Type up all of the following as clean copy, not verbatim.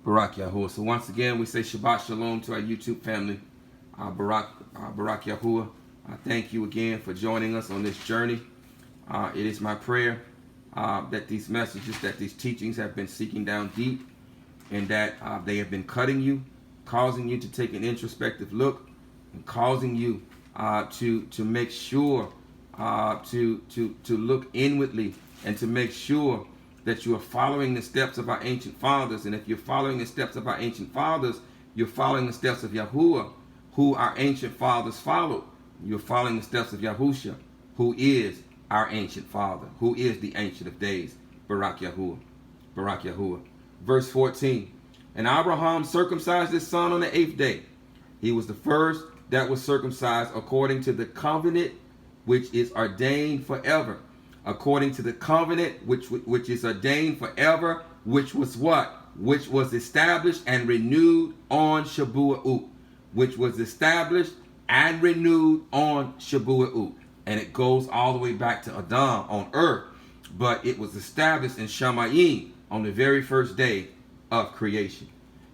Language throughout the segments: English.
Barak Yahuwah. So once again, we say Shabbat Shalom to our YouTube family. Barak Yahuwah. Thank you again for joining us on this journey. It is my prayer that these messages, that these teachings have been seeking down deep, and that they have been cutting you, causing you to take an introspective look, and causing you to make sure to look inwardly, and to make sure that you are following the steps of our ancient fathers. And if you're following the steps of our ancient fathers, you're following the steps of Yahuwah, who our ancient fathers followed. You're following the steps of Yahusha, who is our ancient father, who is the ancient of days. Barak Yahuwah. Barak Yahuwah. Verse 14. And Abraham circumcised his son on the 8th day. He was the first that was circumcised according to the covenant which is ordained forever. According to the covenant which is ordained forever, which was what? Which was established and renewed on Shabua'ut. Which was established and renewed on Shabua'ut. And it goes all the way back to Adam on earth. But it was established in Shamayim on the very first day of creation.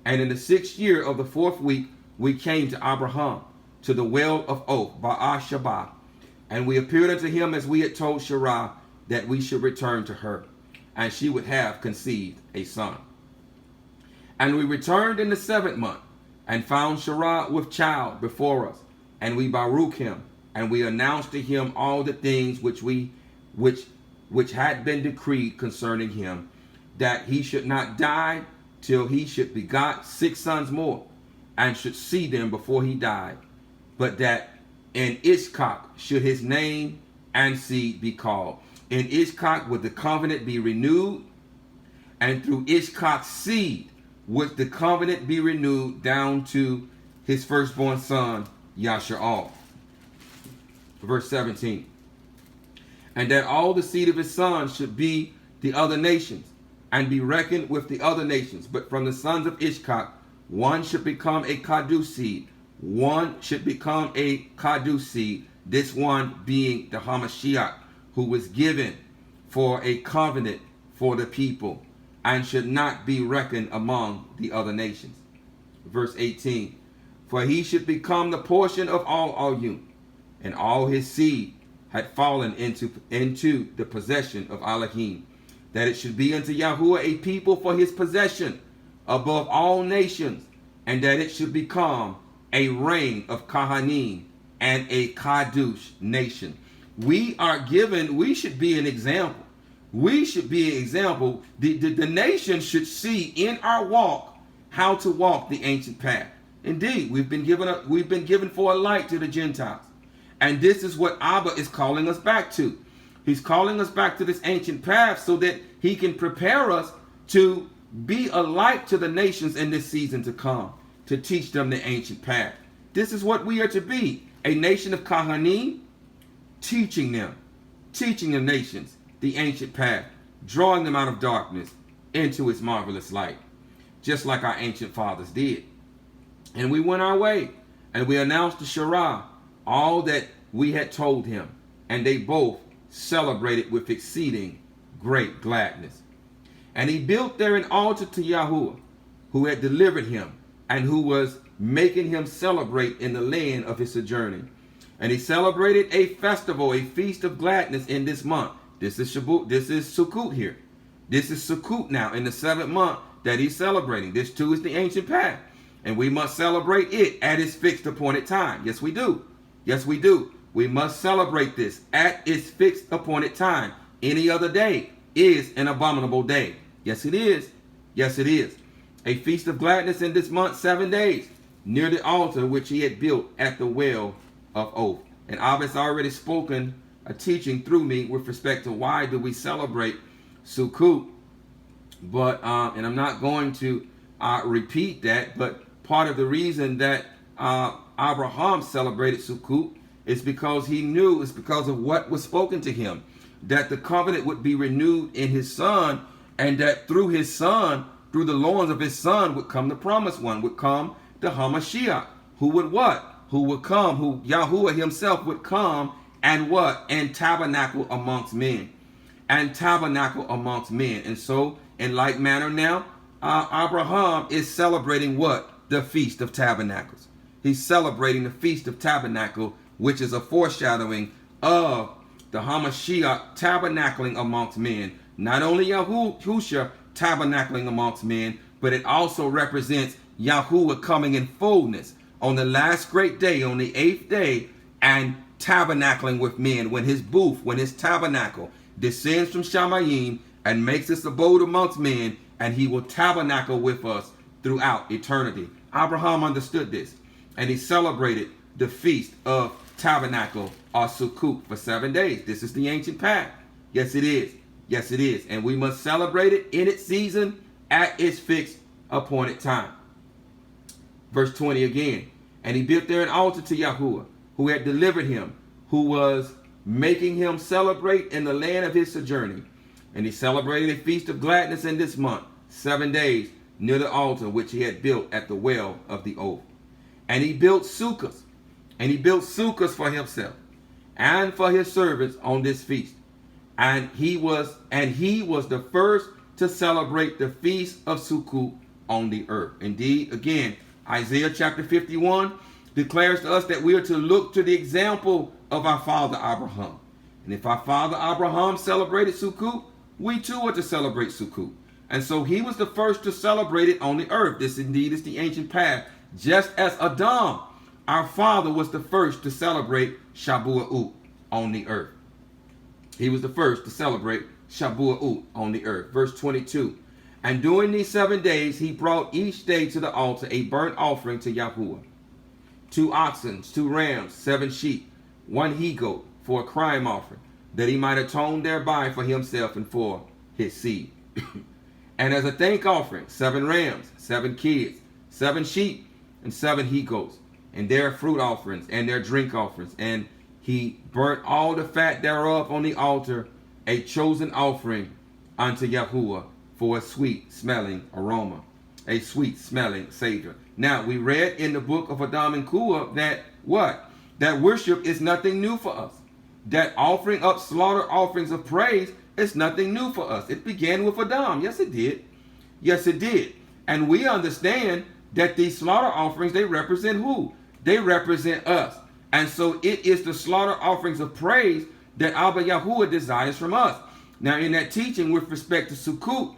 And in the 6th year of the 4th week, we came to Abraham, to the well of oath, Ba'ah Shabbat. And we appeared unto him as we had told Sarah that we should return to her, and she would have conceived a son. And we returned in the 7th month, and found Sarah with child before us, and we Baruch him, and we announced to him all the things which had been decreed concerning him, that he should not die till he should begot 6 sons more, and should see them before he died, but that in Ishkak should his name and seed be called. In Ishkak would the covenant be renewed, and through Ishkak's seed would the covenant be renewed down to his firstborn son, Yasha'al. Verse 17. And that all the seed of his sons should be the other nations, and be reckoned with the other nations. But from the sons of Ishkak, one should become a Kadush seed. One should become a Kadush seed. This one being the Hamashiach, who was given for a covenant for the people, and should not be reckoned among the other nations. Verse 18. For he should become the portion of all Ayun, and all his seed had fallen into the possession of Elohim, that it should be unto Yahuwah a people for his possession above all nations, and that it should become a reign of Kahanim and a Kadush nation. We are given, we should be an example. We should be an example. The nation should see in our walk how to walk the ancient path. Indeed, we've been given for a light to the Gentiles. And this is what Abba is calling us back to. He's calling us back to this ancient path so that he can prepare us to be a light to the nations in this season to come, to teach them the ancient path. This is what we are to be, a nation of Kahanim, teaching the nations the ancient path, drawing them out of darkness into its marvelous light, just like our ancient fathers did. And we went our way, and we announced to Sarah all that we had told him, and they both celebrated with exceeding great gladness. And he built there an altar to Yahuwah, who had delivered him, and who was making him celebrate in the land of his sojourning. And he celebrated a festival, a feast of gladness in this month. This is Sukkot here. This is Sukkot now in the 7th month that he's celebrating. This too is the ancient path. And we must celebrate it at its fixed appointed time. Yes, we do. Yes, we do. We must celebrate this at its fixed appointed time. Any other day is an abominable day. Yes, it is. Yes, it is. A feast of gladness in this month, 7 days, near the altar which he had built at the well of oath. And Abba has already spoken a teaching through me with respect to why do we celebrate Sukkot. But and I'm not going to repeat that, but part of the reason that Abraham celebrated Sukkot is because he knew, it's because of what was spoken to him, that the covenant would be renewed in his son, and that through his son, through the loins of his son, would come the promised one, would come the Hamashiach, who would what? Who would come, who Yahuwah himself would come and what? And tabernacle amongst men. And tabernacle amongst men. And so, in like manner now, Abraham is celebrating what? The Feast of Tabernacles. He's celebrating the Feast of Tabernacle, which is a foreshadowing of the Hamashiach tabernacling amongst men. Not only Yahushua tabernacling amongst men, but it also represents Yahuwah coming in fullness on the last great day, on the 8th day, and tabernacling with men, when his booth, when his tabernacle descends from Shamayim and makes his abode amongst men, and he will tabernacle with us throughout eternity. Abraham understood this, and he celebrated the Feast of Tabernacle, or Sukkot, for 7 days. This is the ancient path. Yes, it is. Yes, it is. And we must celebrate it in its season, at its fixed appointed time. Verse 20 again. And he built there an altar to Yahuwah, who had delivered him, who was making him celebrate in the land of his sojourning. And he celebrated a feast of gladness in this month, 7 days, near the altar which he had built at the well of the oath. And he built sukkahs, and he built sukkahs for himself and for his servants on this feast. And he was the first to celebrate the feast of Sukkot on the earth. Indeed, again, Isaiah chapter 51 declares to us that we are to look to the example of our father Abraham. And if our father Abraham celebrated Sukkot, we too are to celebrate Sukkot. And so he was the first to celebrate it on the earth. This indeed is the ancient path. Just as Adam, our father, was the first to celebrate Shabua'ut on the earth. He was the first to celebrate Shabua'ut on the earth. Verse 22. And during these 7 days, he brought each day to the altar a burnt offering to Yahuwah. 2 oxen, 2 rams, 7 sheep, 1 he-goat for a crime offering, that he might atone thereby for himself and for his seed. And as a thank offering, 7 rams, 7 kids, 7 sheep, and 7 he-goats, and their fruit offerings and their drink offerings. And he burnt all the fat thereof on the altar, a chosen offering unto Yahuwah for a sweet smelling aroma, a sweet smelling savior. Now, we read in the book of Adam and Kua that what? That worship is nothing new for us. That offering up slaughter offerings of praise is nothing new for us. It began with Adam. Yes, it did. Yes, it did. And we understand that these slaughter offerings, they represent who? They represent us. And so it is the slaughter offerings of praise that Abba Yahuwah desires from us. Now, in that teaching with respect to Sukkot,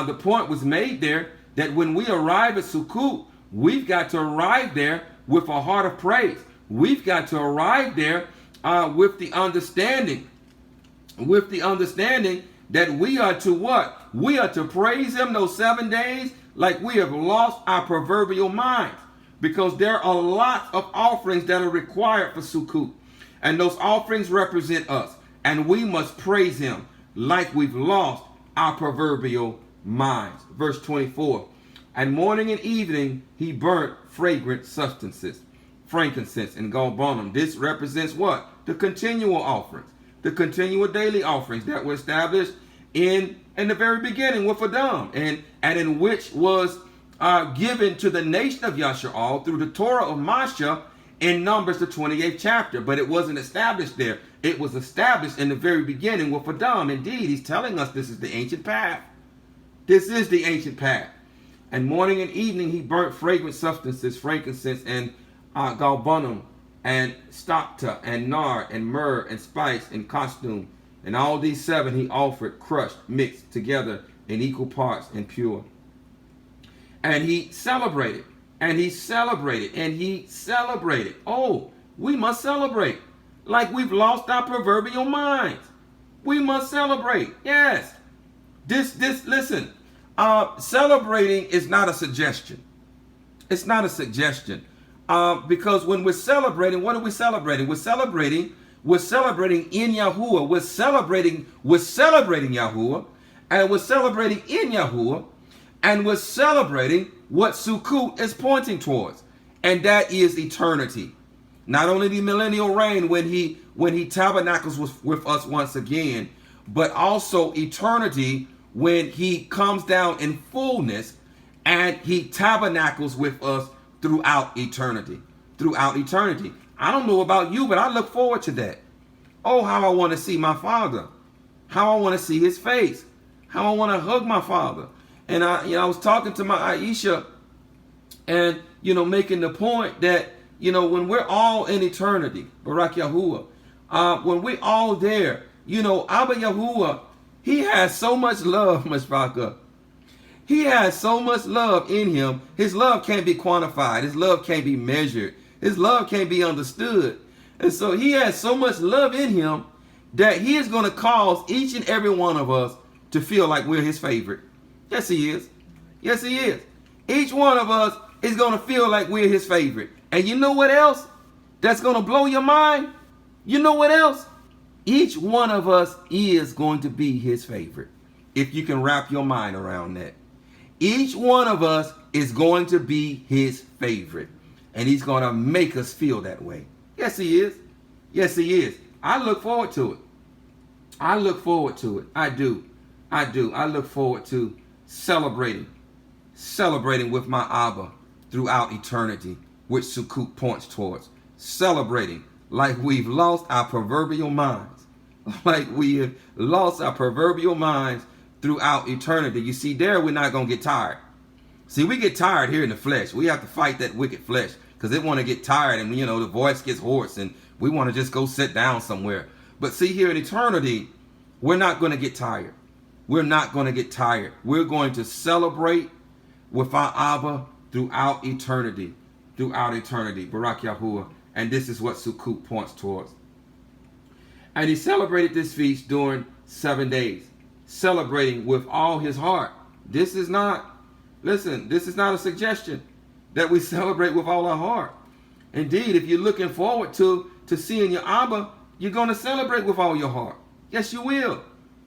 the point was made there that when we arrive at Sukkot, we've got to arrive there with a heart of praise. We've got to arrive there with the understanding that we are to what? We are to praise him those 7 days like we have lost our proverbial minds, because there are lots of offerings that are required for Sukkot, and those offerings represent us, and we must praise him like we've lost our proverbial minds. Verse 24, and morning and evening he burnt fragrant substances, frankincense and galbanum. This represents what? The continual offerings, the continual daily offerings that were established in the very beginning with Adam, and in which was given to the nation of Yasha'al through the Torah of Masha in Numbers, the 28th chapter. But it wasn't established there. It was established in the very beginning with Adam. Indeed, he's telling us this is the ancient path. This is the ancient path. And morning and evening he burnt fragrant substances, frankincense and galbanum, and stocta, and nard, and myrrh, and spice, and costume. And all these 7 he offered crushed, mixed together in equal parts and pure. And he celebrated, and he celebrated, and he celebrated. Oh, we must celebrate like we've lost our proverbial minds. We must celebrate. Yes. Listen, celebrating is not a suggestion. It's not a suggestion. Because when we're celebrating, what are we celebrating? We're celebrating in Yahuwah. We're celebrating Yahuwah, and we're celebrating in Yahuwah, and we're celebrating what Sukkot is pointing towards, and that is eternity. Not only the millennial reign when he tabernacles with us once again, but also eternity when he comes down in fullness and he tabernacles with us throughout eternity. Throughout eternity. I don't know about you, but I look forward to that. Oh, how I want to see my Father. How I want to see his face. How I want to hug my Father. And I was talking to my Aisha, and making the point that when we're all in eternity, Barak Yahuwah, when we're all there, Abba Yahuwah, he has so much love, Mashbaka. He has so much love in him. His love can't be quantified. His love can't be measured. His love can't be understood. And so he has so much love in him that he is going to cause each and every one of us to feel like we're his favorite. Yes, he is. Yes, he is. Each one of us is going to feel like we're his favorite. And you know what else that's going to blow your mind? You know what else? Each one of us is going to be his favorite. If you can wrap your mind around that. Each one of us is going to be his favorite. And he's going to make us feel that way. Yes, he is. Yes, he is. I look forward to it. I look forward to it. I do. I look forward to celebrating with my Abba throughout eternity, which Sukkot points towards. Celebrating like we've lost our proverbial minds. Like we have lost our proverbial minds throughout eternity. You see, there we're not going to get tired. See, we get tired here in the flesh. We have to fight that wicked flesh because they want to get tired and, the voice gets hoarse and we want to just go sit down somewhere. But see, here in eternity, we're not going to get tired. We're not going to get tired. We're going to celebrate with our Abba throughout eternity. Throughout eternity. Barak Yahuwah. And this is what Sukkot points towards. And he celebrated this feast during 7 days. Celebrating with all his heart. This is not a suggestion that we celebrate with all our heart. Indeed, if you're looking forward to seeing your Abba, you're going to celebrate with all your heart. Yes, you will.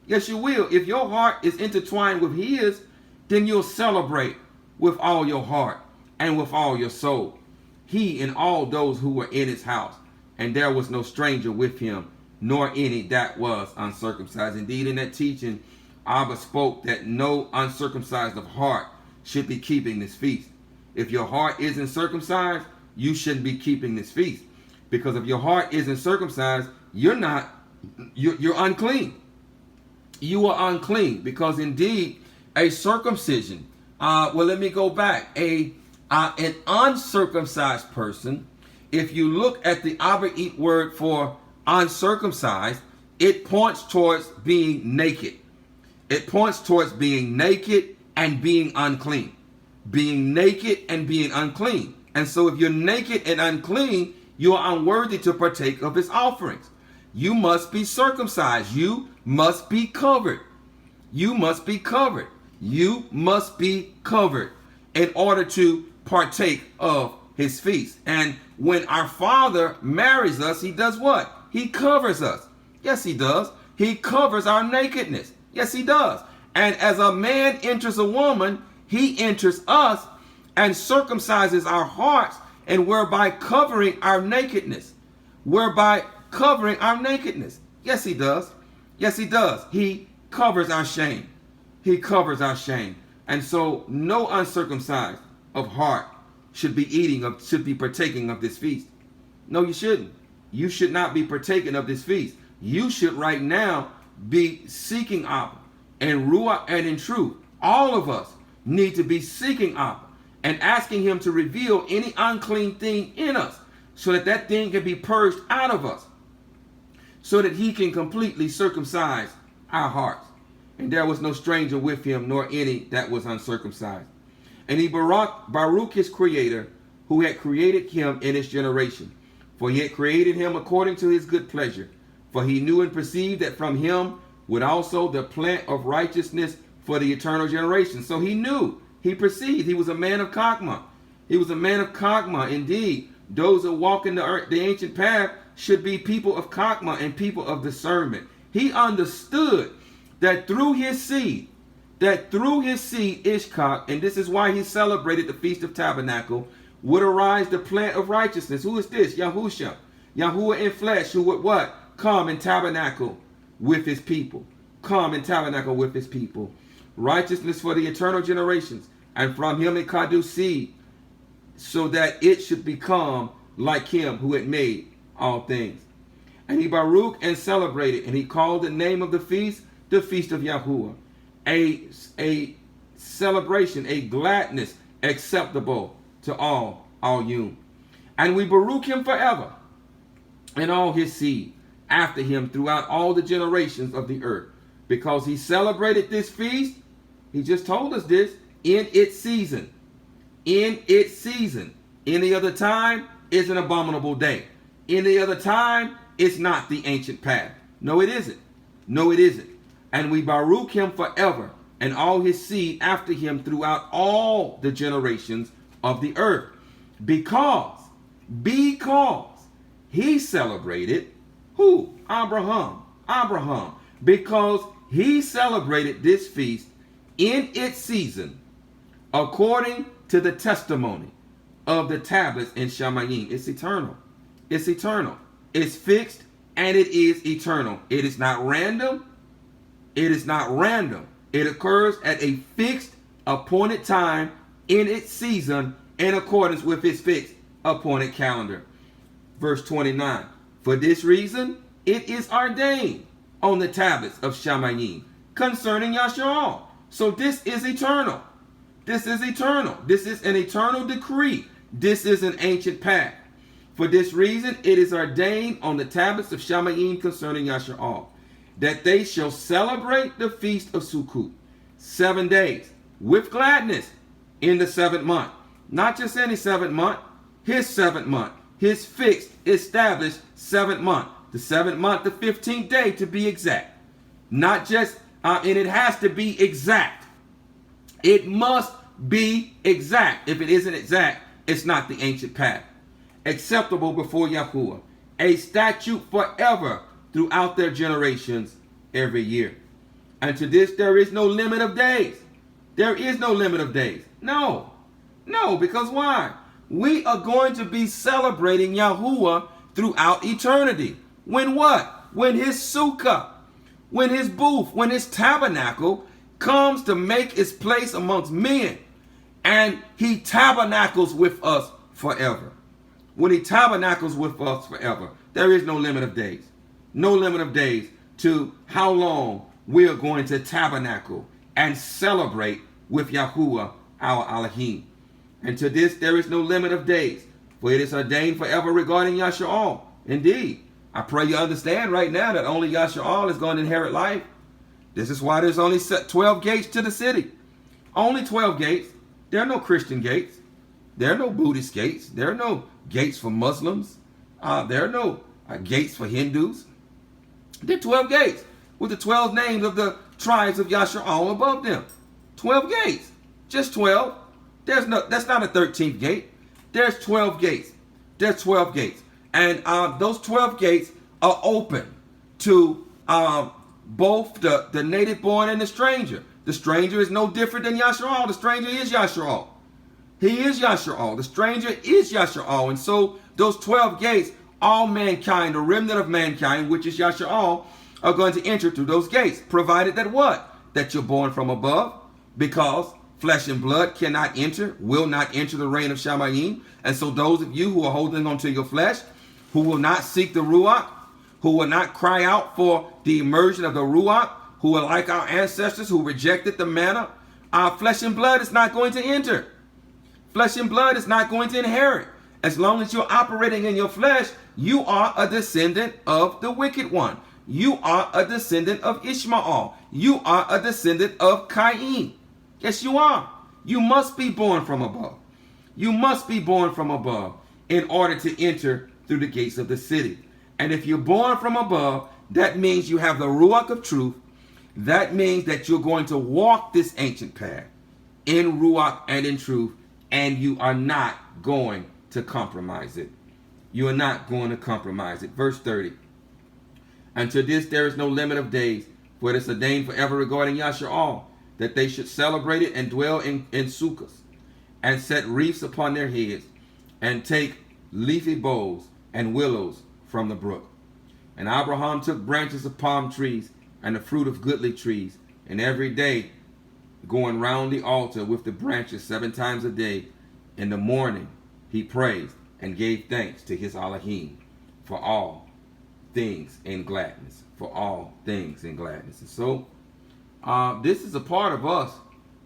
Yes, you will. If your heart is intertwined with his, then you'll celebrate with all your heart and with all your soul. He and all those who were in his house, and there was no stranger with him, nor any that was uncircumcised. Indeed, in that teaching, Abba spoke that no uncircumcised of heart should be keeping this feast. If your heart isn't circumcised, you shouldn't be keeping this feast. Because if your heart isn't circumcised, you're unclean. You are unclean. Because indeed, a circumcision, let me go back. An uncircumcised person, if you look at the Abrahamic word for uncircumcised, it points towards being naked. It points towards being naked and being unclean. Being naked and being unclean. And so if you're naked and unclean, you are unworthy to partake of his offerings. You must be circumcised. You must be covered. You must be covered. You must be covered in order to partake of his feast. And when our Father marries us, he does what? He covers us. Yes, he does. He covers our nakedness. Yes, he does. And as a man enters a woman, he enters us and circumcises our hearts, and whereby covering our nakedness. Whereby covering our nakedness. Yes, he does. Yes, he does. He covers our shame. He covers our shame. And so no uncircumcised of heart should be partaking of this feast. No, you shouldn't. You should not be partaking of this feast. You should right now be seeking Abba in Ruach and in truth. All of us need to be seeking Abba and asking him to reveal any unclean thing in us so that that thing can be purged out of us, so that he can completely circumcise our hearts. And there was no stranger with him, nor any that was uncircumcised. And he Baruch his creator, who had created him in his generation. For he had created him according to his good pleasure. For he knew and perceived that from him would also the plant of righteousness for the eternal generation. So he knew, he perceived, he was a man of Chokmah. He was a man of Chokmah. Indeed, those that walk in the ancient path should be people of Chokmah and people of discernment. He understood that through his seed, Ishkak, and this is why he celebrated the Feast of Tabernacle, would arise the plant of righteousness. Who is this? Yahusha. Yahuwah in flesh, who would what? Come and tabernacle with his people. Come and tabernacle with his people. Righteousness for the eternal generations. And from him it produce seed, so that it should become like him who had made all things. And he Baruch and celebrated, and he called the name of the feast of Yahuwah, a celebration, a gladness acceptable to all you. And we baruch him forever, and all his seed after him throughout all the generations of the earth, because he celebrated this feast. He just told us this, in its season. In its season. Any other time is an abominable day. Any other time is not the ancient path. No, it isn't. No, it isn't. And we baruch him forever, and all his seed after him throughout all the generations of the earth. Because he celebrated, who? Abraham. Because he celebrated this feast in its season, according to the testimony of the tablets in Shamayim. It's eternal. It's eternal. It's fixed, and it is eternal. It is not random. It is not random. It occurs at a fixed, appointed time in its season, in accordance with its fixed, appointed calendar. Verse 29. For this reason, it is ordained on the tablets of Shamayim concerning Yasharal. So this is eternal. This is eternal. This is an eternal decree. This is an ancient path. For this reason, it is ordained on the tablets of Shamayim concerning Yasharal, that they shall celebrate the feast of Sukkot 7 days with gladness in the 7th month. Not just any 7th month, his 7th month, his fixed, established 7th month. The 7th month, the 15th day to be exact. Not just, and it has to be exact. It must be exact. If it isn't exact, it's not the ancient path. Acceptable before Yahuwah. A statute forever throughout their generations every year. And to this there is no limit of days. There is no limit of days. No, because why? We are going to be celebrating Yahuwah throughout eternity. When what? When his sukkah, when his booth, when his tabernacle comes to make its place amongst men, and he tabernacles with us forever. When he tabernacles with us forever, there is no limit of days. No limit of days to how long we are going to tabernacle and celebrate with Yahuwah, our Elohim. And to this there is no limit of days, for it is ordained forever regarding Yasharal. Indeed, I pray you understand right now that only Yasharal is going to inherit life. This is why there's only 12 gates to the city. Only 12 gates. There are no Christian gates. There are no Buddhist gates. There are no gates for Muslims. There are no gates for Hindus. There are 12 gates with the 12 names of the tribes of Yasharal above them. 12 gates. Just 12. That's not a 13th gate. There's 12 gates. There's 12 gates. And those 12 gates are open to both the native born and the stranger. The stranger is no different than Yasharal. The stranger is Yasharal. He is Yasharal. The stranger is Yasharal. And so those 12 gates, all mankind, the remnant of mankind, which is Yasharal, are going to enter through those gates. Provided that what? That you're born from above. Because flesh and blood cannot enter, will not enter the reign of Shamayim. And so those of you who are holding on to your flesh, who will not seek the Ruach, who will not cry out for the immersion of the Ruach, who are like our ancestors who rejected the manna, our flesh and blood is not going to enter. Flesh and blood is not going to inherit. As long as you're operating in your flesh, you are a descendant of the wicked one. You are a descendant of Ishmael. You are a descendant of Cain. Yes, you are. You must be born from above. You must be born from above in order to enter through the gates of the city. And if you're born from above, that means you have the Ruach of truth. That means that you're going to walk this ancient path in Ruach and in truth, and you are not going to compromise it. You are not going to compromise it. Verse 30. And to this there is no limit of days, for it is ordained forever regarding Yasharal, that they should celebrate it and dwell in Sukkot, and set wreaths upon their heads, and take leafy boughs and willows from the brook. And Abraham took branches of palm trees and the fruit of goodly trees, and every day going round the altar with the branches 7 times a day, in the morning he praised and gave thanks to his Elohim for all things in gladness. For all things in gladness. And so this is a part of us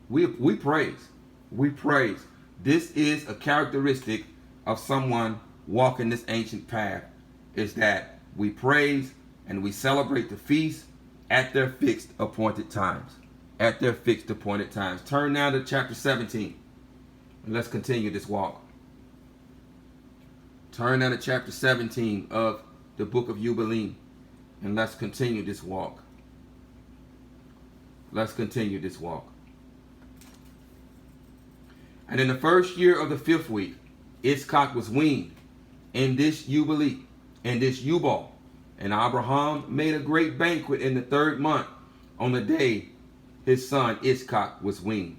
We praise. We praise. This is a characteristic of someone walking this ancient path, is that we praise and we celebrate the feast at their fixed appointed times. At their fixed appointed times. Turn now to chapter 17. And let's continue this walk. Turn now to chapter 17 of the book of Jubilee. And let's continue this walk. Let's continue this walk. And in the first year of the 5th week, Yitzchak was weaned in this Jubilee, in this Yubal. And Abraham made a great banquet in the 3rd month on the day his son Yitzchak was weaned.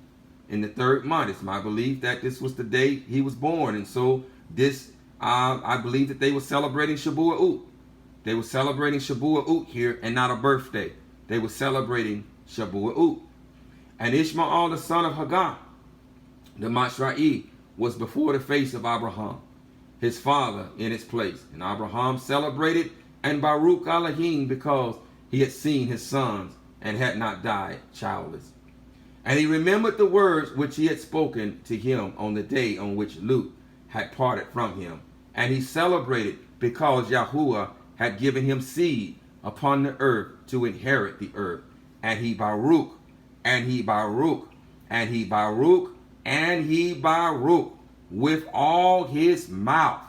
In the 3rd month, it's my belief that this was the day he was born. And so this, I believe that they were celebrating Shabua'ut. They were celebrating Shabua'ut here and not a birthday. They were celebrating Shabua'ut. And Ishmael, the son of Hagar, the Mashra'i, was before the face of Abraham, his father, in his place. And Abraham celebrated and Baruch Elohim because he had seen his sons and had not died childless. And he remembered the words which he had spoken to him on the day on which Lut had parted from him. And he celebrated because Yahuwah had given him seed upon the earth to inherit the earth. And he Baruch, and he Baruch, and he Baruch, and he Baruch with all his mouth,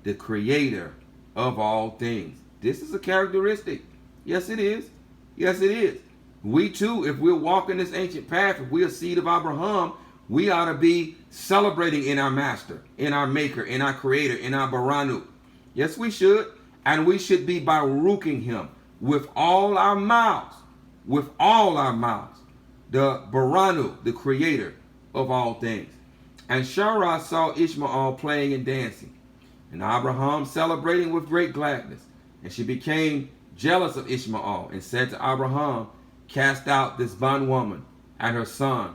the creator of all things. This is a characteristic. Yes, it is. Yes, it is. We too, if we're walking this ancient path, if we're a seed of Abraham, we ought to be celebrating in our master, in our maker, in our creator, in our Baranu. Yes, we should. And we should be Baruching him with all our mouths, with all our mouths, the Baranu, the creator of all things. And Sarah saw Ishmael playing and dancing, and Abraham celebrating with great gladness. And she became jealous of Ishmael and said to Abraham, cast out this bondwoman and her son,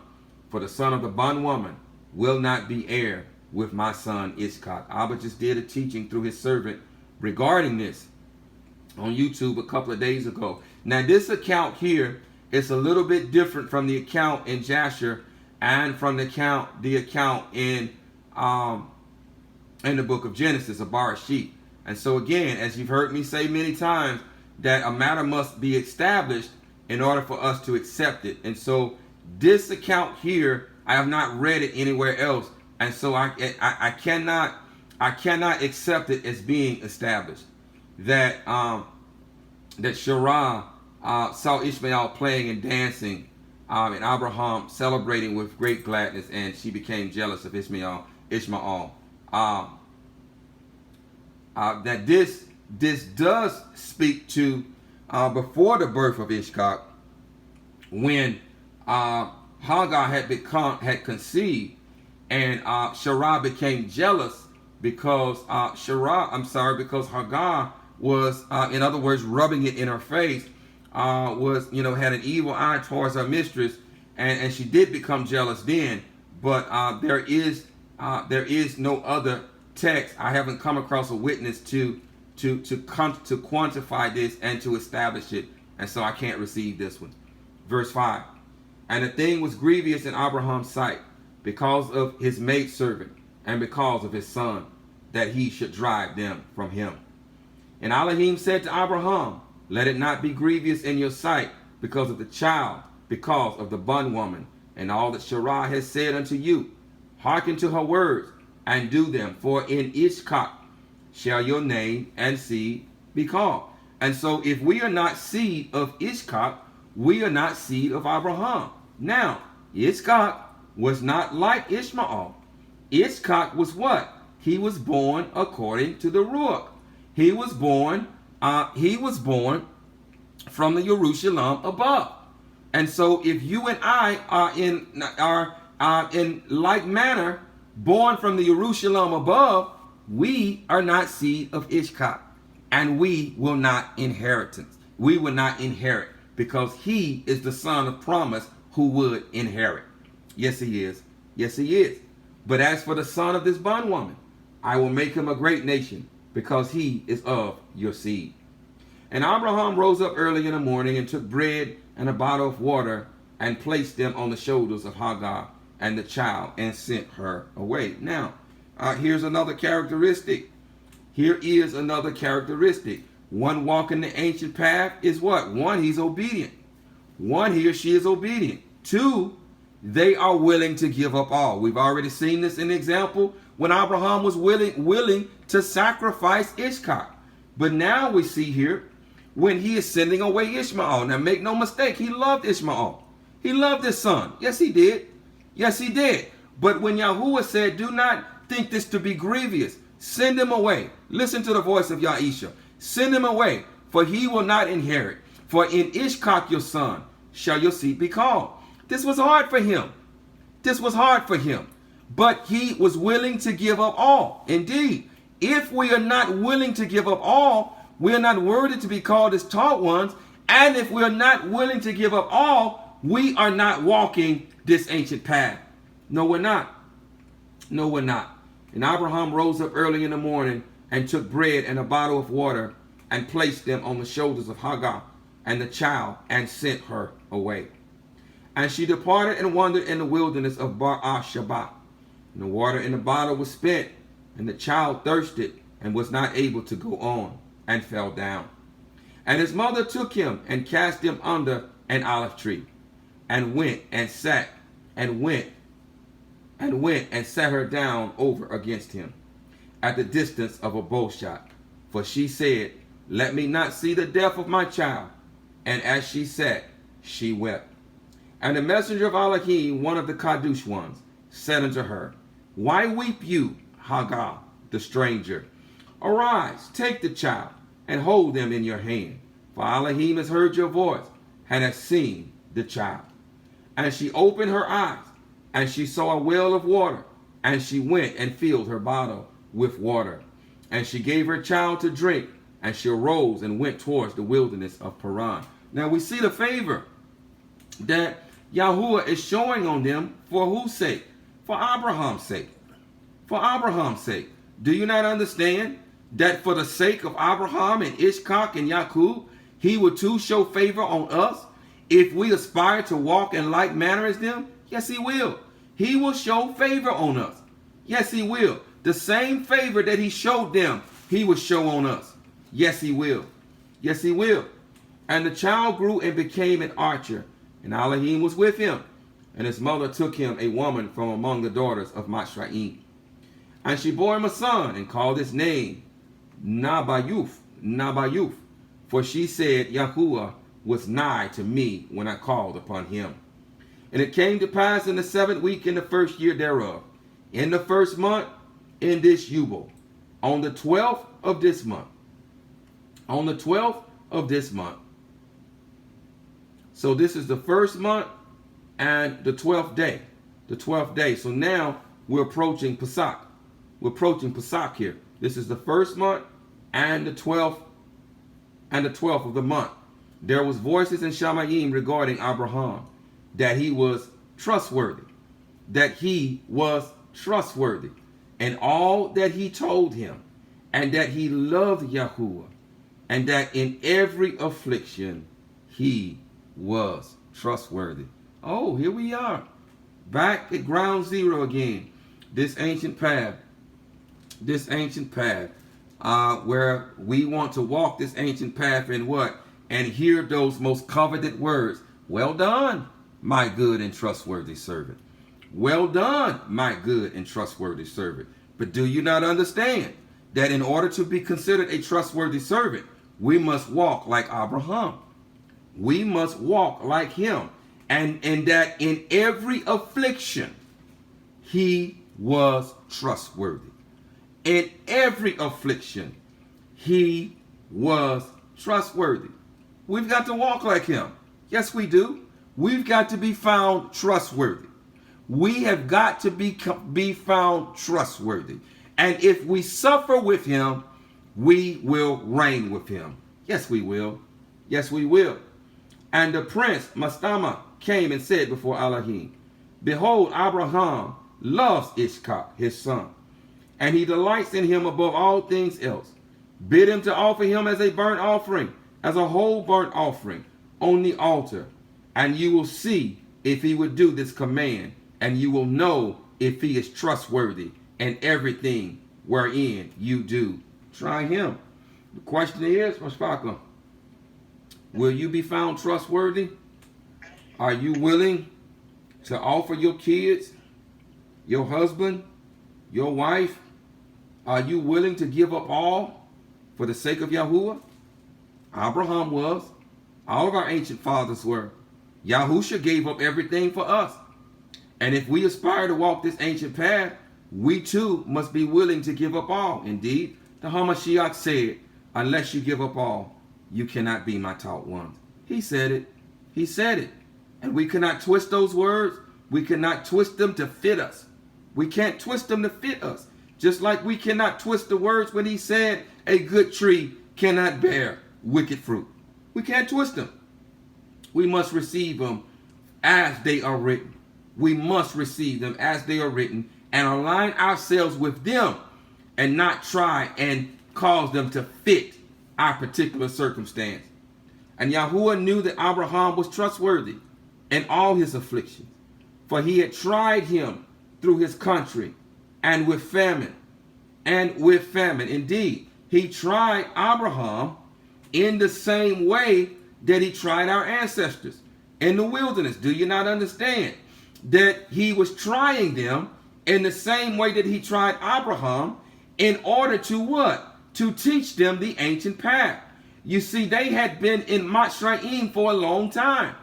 for the son of the bondwoman will not be heir with my son Yitzchak. Abba just did a teaching through his servant regarding this on YouTube a couple of days ago. Now this account here is a little bit different from the account in Jasher and from the account in the book of Genesis, of Barashit. And so again, as you've heard me say many times, that a matter must be established in order for us to accept it. And so this account here, I have not read it anywhere else, and so I cannot accept it as being established that that Sarah saw Ishmael playing and dancing, and Abraham celebrating with great gladness, and she became jealous of Ishmael. That this does speak to before the birth of Ishmael, when Hagar had conceived, and Sarah became jealous because because Hagar was, in other words, rubbing it in her face, had an evil eye towards her mistress, and she did become jealous then. But there is no other text. I haven't come across a witness to quantify this and to establish it, and so I can't receive this one. Verse 5. And the thing was grievous in Abraham's sight because of his maidservant and because of his son, that he should drive them from him. And Elohim said to Abraham, let it not be grievous in your sight because of the child, because of the bondwoman, and all that Sarah has said unto you. Hearken to her words and do them, for in Ishkak shall your name and seed be called. And so if we are not seed of Ishkak, we are not seed of Abraham. Now, Ishkak was not like Ishmael. Ishkak was what? He was born according to the Ruach. He was born from the Jerusalem above. And so if you and I are in like manner born from the Jerusalem above, we are not seed of Ishkak, and we will not inheritance. We will not inherit, because he is the son of promise who would inherit. Yes, he is. Yes, he is. But as for the son of this bondwoman, I will make him a great nation, because he is of your seed. And Abraham rose up early in the morning and took bread and a bottle of water and placed them on the shoulders of Hagar and the child, and sent her away. Now, here's another characteristic. Here is another characteristic. One walking the ancient path is what? One, he's obedient. One, he or she is obedient. Two, they are willing to give up all. We've already seen this in the example when Abraham was willing to sacrifice Ishmael. But now we see here when he is sending away Ishmael. Now make no mistake, he loved Ishmael. He loved his son. Yes, he did. Yes, he did. But when Yahuwah said, do not think this to be grievous, send him away. Listen to the voice of Yahusha. Send him away, for he will not inherit. For in Ishmael your son shall your seed be called. This was hard for him. This was hard for him. But he was willing to give up all. Indeed, if we are not willing to give up all, we are not worthy to be called as taught ones. And if we are not willing to give up all, we are not walking this ancient path. No, we're not. No, we're not. And Abraham rose up early in the morning and took bread and a bottle of water and placed them on the shoulders of Hagar and the child and sent her away. And she departed and wandered in the wilderness of Bar-Sheba. And the water in the bottle was spent, and the child thirsted and was not able to go on, and fell down. And his mother took him and cast him under an olive tree, and went and sat her down over against him, at the distance of a bow shot. For she said, let me not see the death of my child. And as she sat, she wept. And the messenger of Elohim, one of the Kadush ones, said unto her, why weep you, Hagar, the stranger? Arise, take the child, and hold them in your hand. For Elohim has heard your voice, and has seen the child. And she opened her eyes, and she saw a well of water, and she went and filled her bottle with water. And she gave her child to drink, and she arose and went towards the wilderness of Paran. Now we see the favor that Yahuwah is showing on them for whose sake? For Abraham's sake. For Abraham's sake. Do you not understand that for the sake of Abraham and Ishmael and Yaakov, he will too show favor on us if we aspire to walk in like manner as them? Yes, he will. He will show favor on us. Yes, he will. The same favor that he showed them, he will show on us. Yes, he will. Yes, he will. And the child grew and became an archer, and Elohim was with him. And his mother took him a woman from among the daughters of Machraim. And she bore him a son, and called his name Nabayuth. For she said, Yahuwah was nigh to me when I called upon him. And it came to pass in the 7th week in the 1st year thereof, in the 1st month, in this Yubal, on the 12th of this month. On the 12th of this month. So this is the 1st month and the 12th day. The 12th day. So now we're approaching Pesach. We're approaching Pesach here. This is the 1st month and the 12th of the month. There was voices in Shamayim regarding Abraham, that he was trustworthy. That he was trustworthy. And all that he told him, and that he loved Yahuwah, and that in every affliction he was trustworthy. Oh, here we are, back at ground zero again. This ancient path, where we want to walk this ancient path and what? And hear those most coveted words. Well done, my good and trustworthy servant. Well done, my good and trustworthy servant. But do you not understand that in order to be considered a trustworthy servant, we must walk like Abraham? We must walk like him. And that in every affliction, he was trustworthy. In every affliction, he was trustworthy. We've got to walk like him. Yes, we do. We've got to be found trustworthy. We have got to be found trustworthy. And if we suffer with him, we will reign with him. Yes, we will. Yes, we will. And the prince, Mastama, came and said before Elohim, behold, Abraham loves Ishmael, his son, and he delights in him above all things else. Bid him to offer him as a burnt offering, as a whole burnt offering on the altar, and you will see if he would do this command, and you will know if he is trustworthy in everything wherein you do. Try him. The question is, Mashpaka, will you be found trustworthy? Are you willing to offer your kids, your husband, your wife? Are you willing to give up all for the sake of Yahuwah? Abraham was. All of our ancient fathers were. Yahusha gave up everything for us. And if we aspire to walk this ancient path, we too must be willing to give up all. Indeed, the Hamashiach said, unless you give up all, you cannot be my taught ones. He said it. He said it. And we cannot twist those words. We cannot twist them to fit us. We can't twist them to fit us. Just like we cannot twist the words when he said a good tree cannot bear wicked fruit. We can't twist them. We must receive them as they are written. We must receive them as they are written and align ourselves with them and not try and cause them to fit our particular circumstance. And Yahuwah knew that Abraham was trustworthy in all his afflictions, for he had tried him through his country and with famine. Indeed, he tried Abraham in the same way that he tried our ancestors in the wilderness. Do you not understand that he was trying them in the same way that he tried Abraham in order to what? To teach them the ancient path. You see, they had been in Mitzrayim for a long time,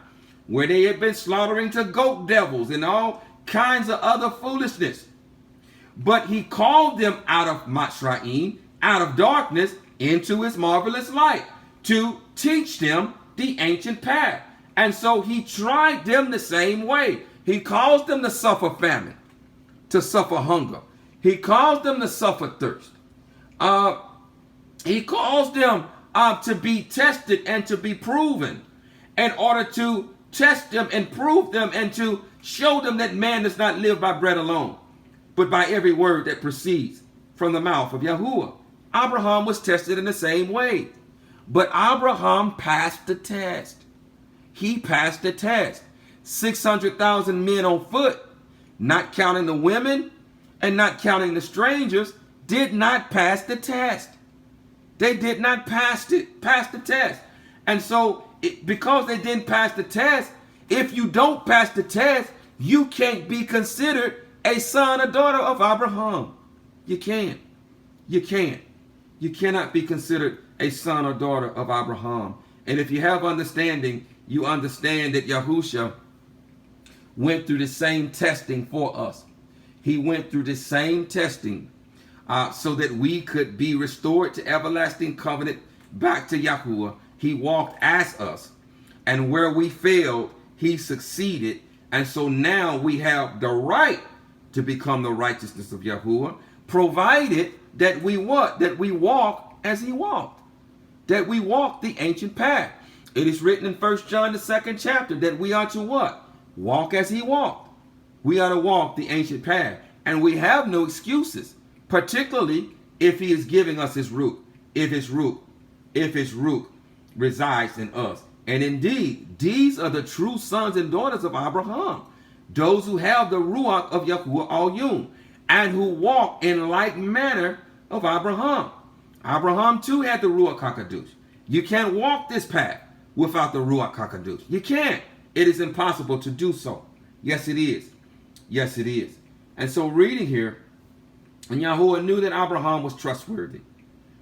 where they had been slaughtering to goat devils and all kinds of other foolishness. But he called them out of Mitzrayim, out of darkness, into his marvelous light, to teach them the ancient path. And so he tried them the same way. He caused them to suffer famine, to suffer hunger. He caused them to suffer thirst. He caused them to be tested and to be proven in order to test them and prove them and to show them that man does not live by bread alone, but by every word that proceeds from the mouth of Yahuwah. Abraham was tested in the same way. But Abraham passed the test. He passed the test. 600,000 men on foot, not counting the women and not counting the strangers, did not pass the test. They did not pass the test. And so, because they didn't pass the test, if you don't pass the test, you can't be considered a son or daughter of Abraham. You can't. You can't. You cannot be considered a son or daughter of Abraham. And if you have understanding, you understand that Yahusha went through the same testing for us. He went through the same testing so that we could be restored to everlasting covenant back to Yahuwah. He walked as us. And where we failed, he succeeded. And so now we have the right to become the righteousness of Yahuwah, provided that we what? That we walk as he walked. That we walk the ancient path. It is written in 1 John, the 2nd chapter, that we are to what? Walk as he walked. We are to walk the ancient path. And we have no excuses, particularly if he is giving us his root. If his root resides in us. And indeed, these are the true sons and daughters of Abraham. Those who have the Ruach of Yahuwah Al-Yum, and who walk in like manner of Abraham. Abraham too had the Ruach HaKadosh. You can't walk this path without the Ruach HaKadosh. You can't. It is impossible to do so. Yes, it is. Yes, it is. And so reading here, and Yahuwah knew that Abraham was trustworthy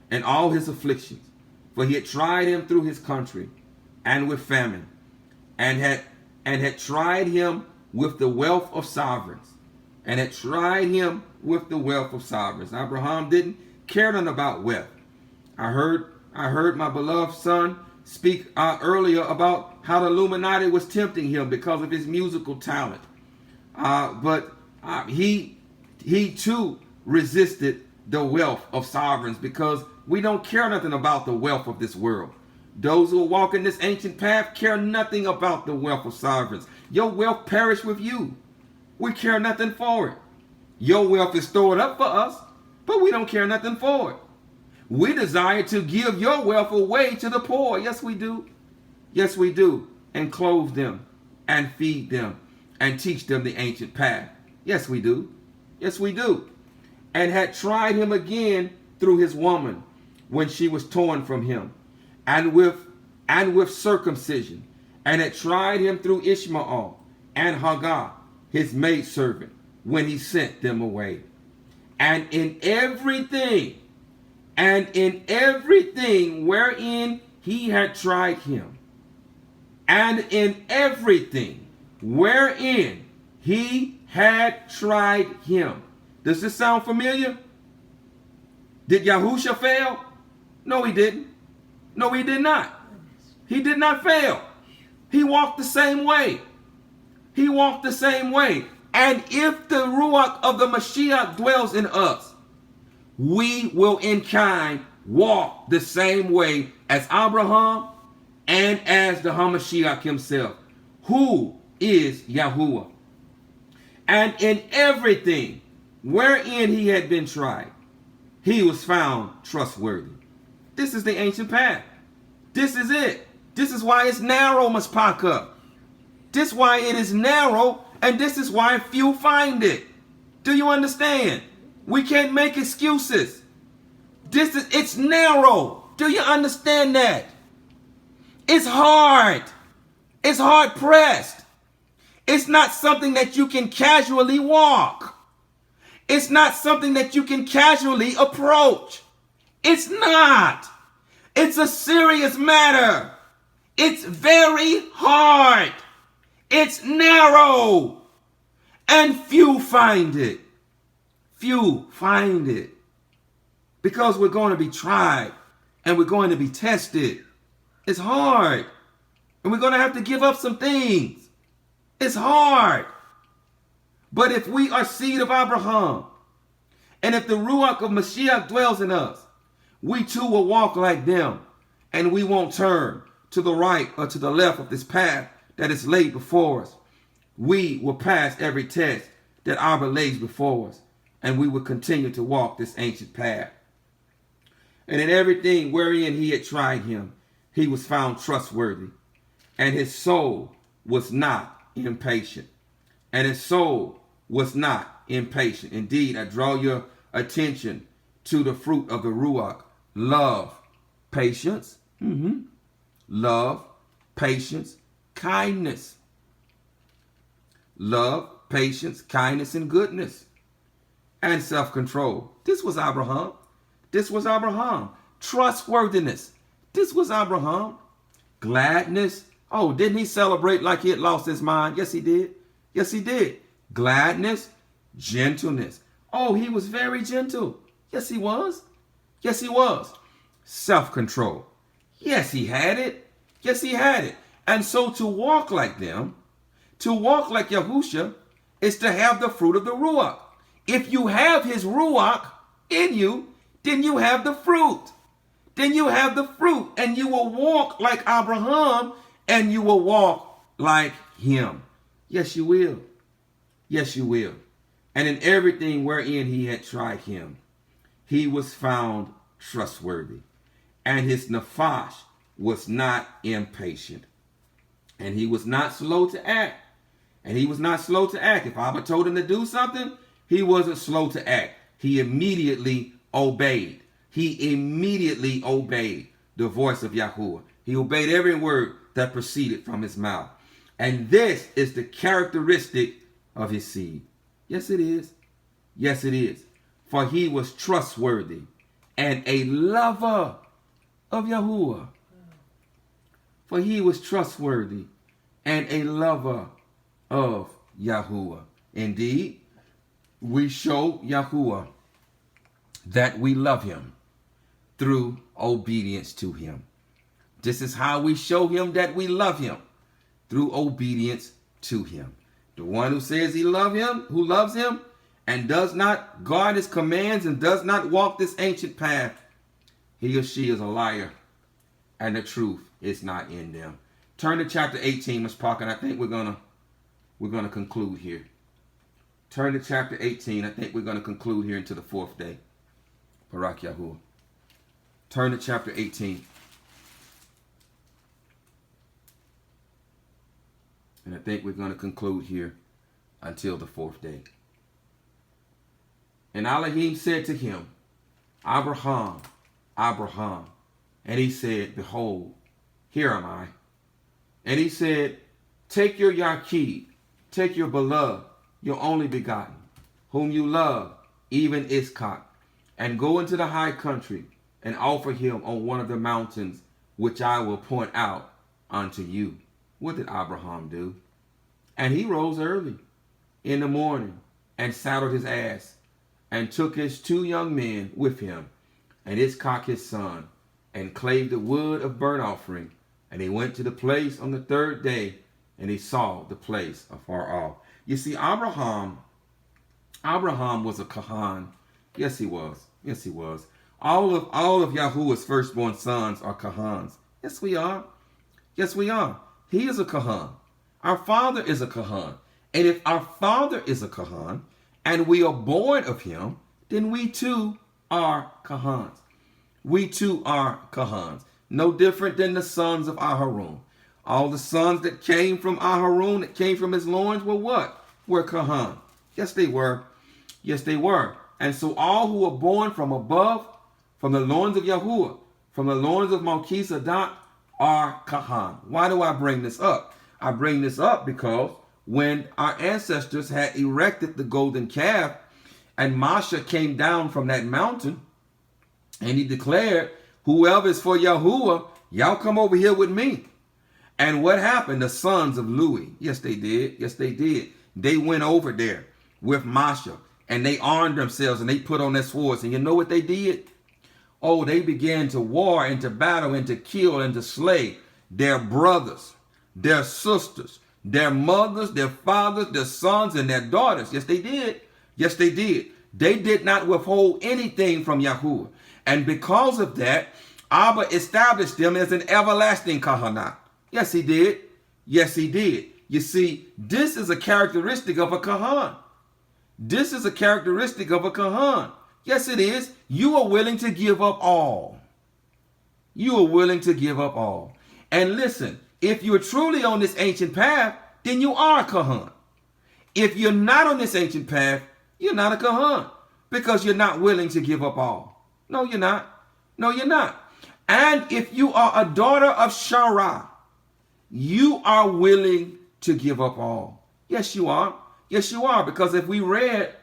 in all his afflictions, for he had tried him through his country and with famine, and had tried him with the wealth of sovereigns, and had tried him with the wealth of sovereigns. Abraham didn't care nothing about wealth. I heard my beloved son speak earlier about how the Illuminati was tempting him because of his musical talent. But he too resisted the wealth of sovereigns, because we don't care nothing about the wealth of this world. Those who walk in this ancient path care nothing about the wealth of sovereigns. Your wealth perish with you. We care nothing for it. Your wealth is stored up for us, but we don't care nothing for it. We desire to give your wealth away to the poor. Yes, we do. Yes, we do. And clothe them and feed them. and teach them the ancient path. Yes, we do. Yes, we do. And had tried him again through his woman when she was torn from him, and with circumcision, and had tried him through Ishmael and Hagar, his maidservant, when he sent them away. And in everything wherein he had tried him, and in everything wherein he had tried him. Does this sound familiar? Did Yahushua fail? No, he didn't. No, he did not. He did not fail. He walked the same way. He walked the same way. And if the Ruach of the Mashiach dwells in us, we will in kind walk the same way as Abraham and as the HaMashiach himself, who is Yahuwah. And in everything wherein he had been tried, he was found trustworthy. This is the ancient path. This is it. This is why it's narrow, Maspaka. This is why it is narrow, and this is why few find it. Do you understand? We can't make excuses. It's narrow. Do you understand that? It's hard. It's hard pressed. It's not something that you can casually walk. It's not something that you can casually approach. It's not. It's a serious matter. It's very hard. It's narrow. And few find it. Few find it. Because we're going to be tried and we're going to be tested. It's hard. And we're going to have to give up some things. It's hard. But if we are seed of Abraham, and if the Ruach of Mashiach dwells in us, we too will walk like them, and we won't turn to the right or to the left of this path that is laid before us. We will pass every test that Abba lays before us, and we will continue to walk this ancient path. And in everything wherein he had tried him, he was found trustworthy, and his soul was not impatient. And his soul was not impatient. Indeed, I draw your attention to the fruit of the Ruach: love, patience, love, patience, kindness. Love, patience, kindness, and goodness, and self-control. This was Abraham. This was Abraham. Trustworthiness. This was Abraham. Gladness. Oh, didn't he celebrate like he had lost his mind? Yes, he did. Yes, he did. Gladness, gentleness. Oh, he was very gentle. Yes, he was. Yes, he was. Self-control. Yes, he had it. Yes, he had it. And so to walk like them, to walk like Yahushua, is to have the fruit of the Ruach. If you have his Ruach in you, then you have the fruit. Then you have the fruit, and you will walk like Abraham, and you will walk like him. Yes, you will. Yes, you will. And in everything wherein he had tried him, he was found trustworthy, and his nephash was not impatient, and he was not slow to act. And he was not slow to act. If Abba told him to do something, he wasn't slow to act. He immediately obeyed. He immediately obeyed the voice of Yahuwah. He obeyed every word that proceeded from his mouth. And this is the characteristic of his seed. Yes, it is. Yes, it is. For he was trustworthy and a lover of Yahuwah. For he was trustworthy and a lover of Yahuwah. Indeed, we show Yahuwah that we love him through obedience to him. This is how we show him that we love him, through obedience to him. The one who says he loves him, who loves him, and does not guard his commands and does not walk this ancient path, he or she is a liar, and the truth is not in them. Turn to chapter 18, Ms. Parker, and I think we're gonna conclude here. Turn to chapter 18. I think we're going to conclude here into the fourth day. Barak Yahuwah. Turn to chapter 18. And I think we're going to conclude here until the fourth day. And Elohim said to him, Abraham, Abraham. And he said, behold, here am I. And he said, take your Yaqub, take your beloved, your only begotten, whom you love, even Iskak, and go into the high country and offer him on one of the mountains which I will point out unto you. What did Abraham do? And he rose early in the morning and saddled his ass and took his 2 young men with him and Iskak his son, and clave the wood of burnt offering. And he went to the place on the 3rd day, and he saw the place afar off. You see, Abraham was a Kahan. Yes, he was. Yes, he was. All of YAHUAH'S firstborn sons are Kahans. Yes, we are. Yes, we are. He is a Kahan. Our father is a Kahan. And if our father is a Kahan, and we are born of him, then we too are Kahans. We too are Kahans. No different than the sons of Aharon. All the sons that came from Aharon, that came from his loins, were what? Were Kahan. Yes, they were. Yes, they were. And so all who were born from above, from the loins of YAHUAH, from the loins of Melchizedek, are Kahan. Why do I bring this up? I bring this up because when our ancestors had erected the golden calf, and Moshe came down from that mountain, and he declared, whoever is for YAHUAH, y'all come over here with me. And what happened? The sons of Louis, yes, they did. Yes, they did. They went over there with Moshe, and they armed themselves, and they put on their swords. And you know what they did? Oh, they began to war and to battle and to kill and to slay their brothers, their sisters, their mothers, their fathers, their sons, and their daughters. Yes, they did. Yes, they did. They did not withhold anything from YAHUAH. And because of that, Abba established them as an everlasting Kahanah. Yes, he did. Yes, he did. You see, this is a characteristic of a Kahan. This is a characteristic of a Kahan. Yes, it is. You are willing to give up all. You are willing to give up all. And listen, if you're truly on this ancient path, then you are a Kahan. If you're not on this ancient path, you're not a Kahan, because you're not willing to give up all. No, you're not. No, you're not. And if you are a daughter of Shara, you are willing to give up all. Yes, you are. Yes, you are. Because if we read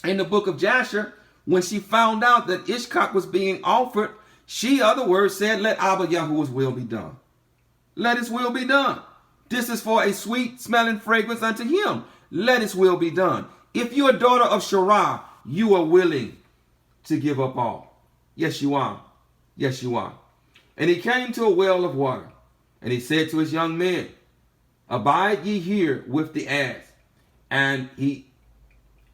in the book of Jasher, when she found out that Ishkak was being offered, she, other words, said, let Abba YAHUAH'S will be done. Let his will be done. This is for a sweet smelling fragrance unto him. Let his will be done. If you're a daughter of Shara, you are willing to give up all. Yes, you are. Yes, you are. And he came to a well of water, and he said to his young men, abide ye here with the ass, and the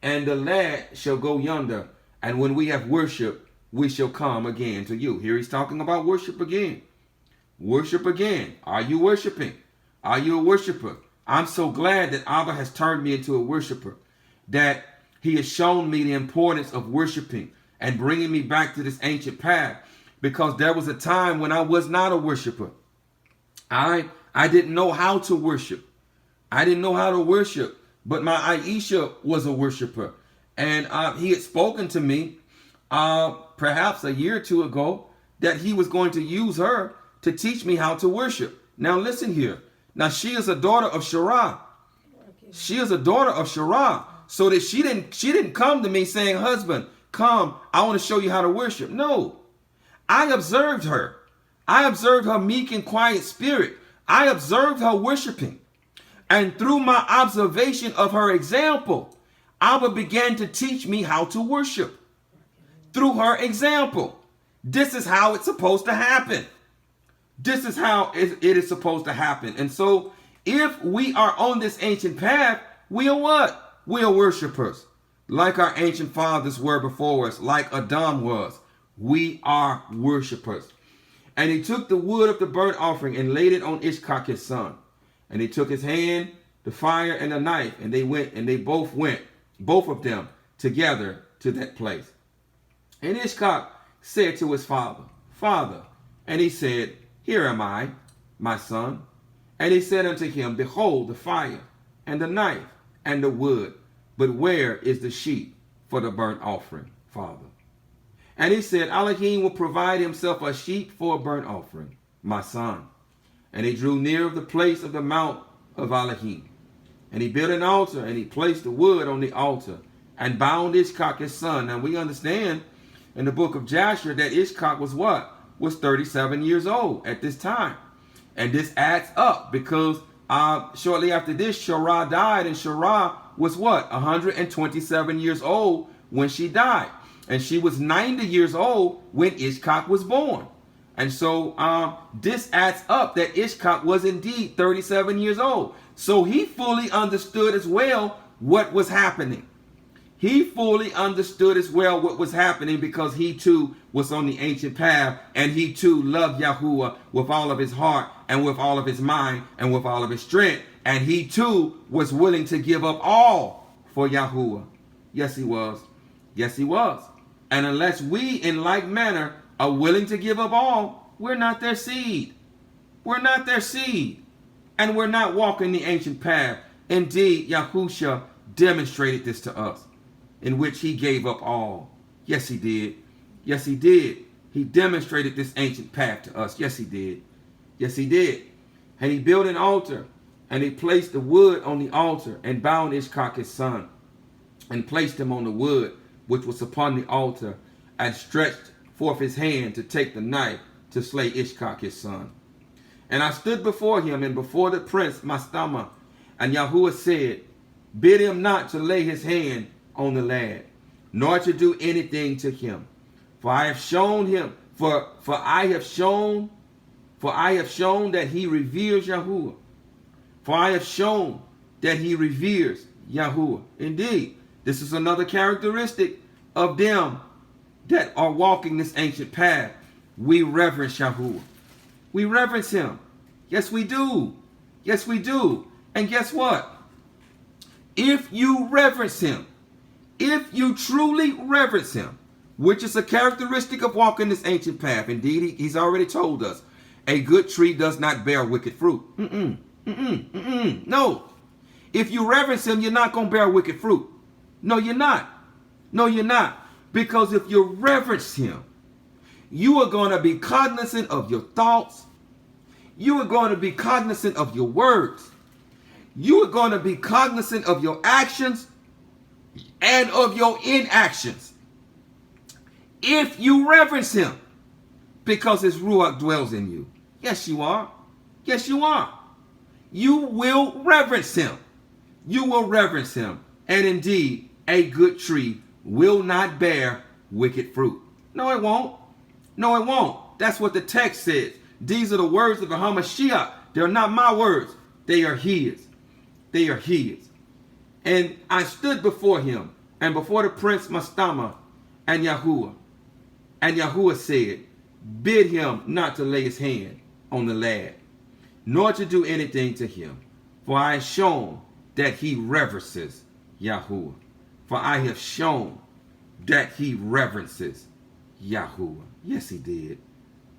lad shall go yonder, and when we have worship, we shall come again to you. Here he's talking about worship again. Worship again. Are you worshiping? Are you a worshiper? I'm so glad that Abba has turned me into a worshiper, that he has shown me the importance of worshiping and bringing me back to this ancient path, because there was a time when I was not a worshiper. I didn't know how to worship. I didn't know how to worship, but my Aisha was a worshiper. And he had spoken to me perhaps a year or two ago that he was going to use her to teach me how to worship. Now listen here. Now she is a daughter of Shara. She is a daughter of Shara. So that she didn't come to me saying, husband, come, I want to show you how to worship. No. I observed her. I observed her meek and quiet spirit. I observed her worshiping. And through my observation of her example, Abba began to teach me how to worship. Through her example. This is how it's supposed to happen. This is how it is supposed to happen. And so if we are on this ancient path, we are what? We are worshipers. Like our ancient fathers were before us, like Adam was. We are worshipers. And he took the wood of the burnt offering and laid it on Ishkak his son. And he took his hand, the fire, and the knife, and they both went, both of them, together to that place. And Ishkak said to his father, Father, and he said, Here am I, my son. And he said unto him, Behold the fire, and the knife, and the wood, but where is the sheep for the burnt offering, Father? And he said, Elohim will provide himself a sheep for a burnt offering, my son. And he drew near of the place of the mount of Elohim. And he built an altar, and he placed the wood on the altar, and bound Ishkak his son. Now we understand in the book of Jasher that Ishkak was what? Was 37 years old at this time. And this adds up because shortly after this, Shurah died, and Shurah was what? 127 years old when she died. And she was 90 years old when Ishkak was born. And so this adds up that Ishkak was indeed 37 years old. So he fully understood as well what was happening. He fully understood as well what was happening because he too was on the ancient path, and he too loved Yahuwah with all of his heart and with all of his mind and with all of his strength. And he too was willing to give up all for Yahuwah. Yes, he was. Yes, he was. And unless we in like manner are willing to give up all, we're not their seed. We're not their seed. And we're not walking the ancient path. Indeed, Yahusha demonstrated this to us, in which he gave up all. Yes, he did. Yes, he did. He demonstrated this ancient path to us. Yes, he did. Yes, he did. And he built an altar, and he placed the wood on the altar, and bound Ishkak his son, and placed him on the wood which was upon the altar, and stretched forth his hand to take the knife to slay Ishkak his son. And I stood before him and before the prince Mastama, and Yahuwah said, bid him not to lay his hand on the lad, nor to do anything to him. For I have shown him, for I have shown that he reveres Yahuwah. For I have shown that he reveres Yahuwah. Indeed, this is another characteristic of them that are walking this ancient path. We reverence Yahuwah. We reverence him. Yes, we do. Yes, we do. And guess what? If you reverence him, if you truly reverence him, which is a characteristic of walking this ancient path. Indeed, he's already told us, a good tree does not bear wicked fruit. No. If you reverence him, you're not going to bear wicked fruit. No, you're not. No, you're not. Because if you reverence him, you are going to be cognizant of your thoughts. You are going to be cognizant of your words. You are going to be cognizant of your actions and of your inactions. If you reverence him, because his Ruach dwells in you. Yes, you are. Yes, you are. You will reverence him. You will reverence him. And indeed, a good tree will not bear wicked fruit. No, it won't. No, it won't. That's what the text says. These are the words of the HaMashiach. They're not my words. They are his. They are his. And I stood before him and before the prince Mastama and Yahuwah. And Yahuwah said, bid him not to lay his hand on the lad, nor to do anything to him. For I have shown that he reverences Yahuwah. For I have shown that he reverences Yahuwah. Yes, he did.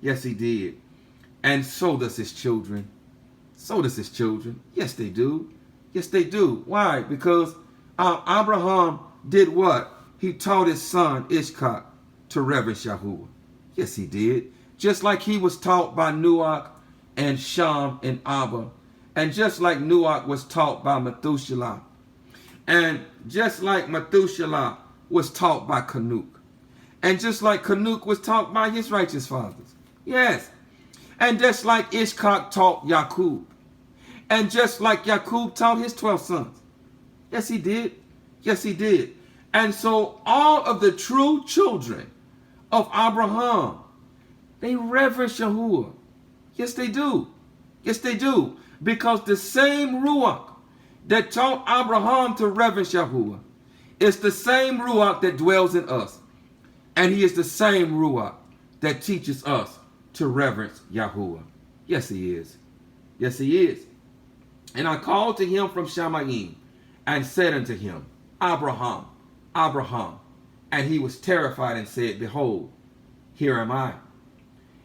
Yes, he did. And so does his children. So does his children. Yes, they do. Yes, they do. Why? Because Abraham did what? He taught his son Ishkak to reverence Yahuwah. Yes, he did. Just like he was taught by Nuach and Sham and Abba. And just like Nuach was taught by Methuselah. And just like Methuselah was taught by Canuk. And just like Canuk was taught by his righteous fathers. Yes. And just like Ishkak taught Yaqub. And just like Yaqub taught his 12 sons. Yes, he did. Yes, he did. And so all of the true children of Abraham, they reverence Yahuwah. Yes, they do. Yes, they do. Because the same Ruach that taught Abraham to reverence Yahuwah is the same Ruach that dwells in us. And he is the same Ruach that teaches us to reverence Yahuwah. Yes, he is. Yes, he is. And I called to him from Shamayim and said unto him, Abraham, Abraham. And he was terrified and said, behold, here am I.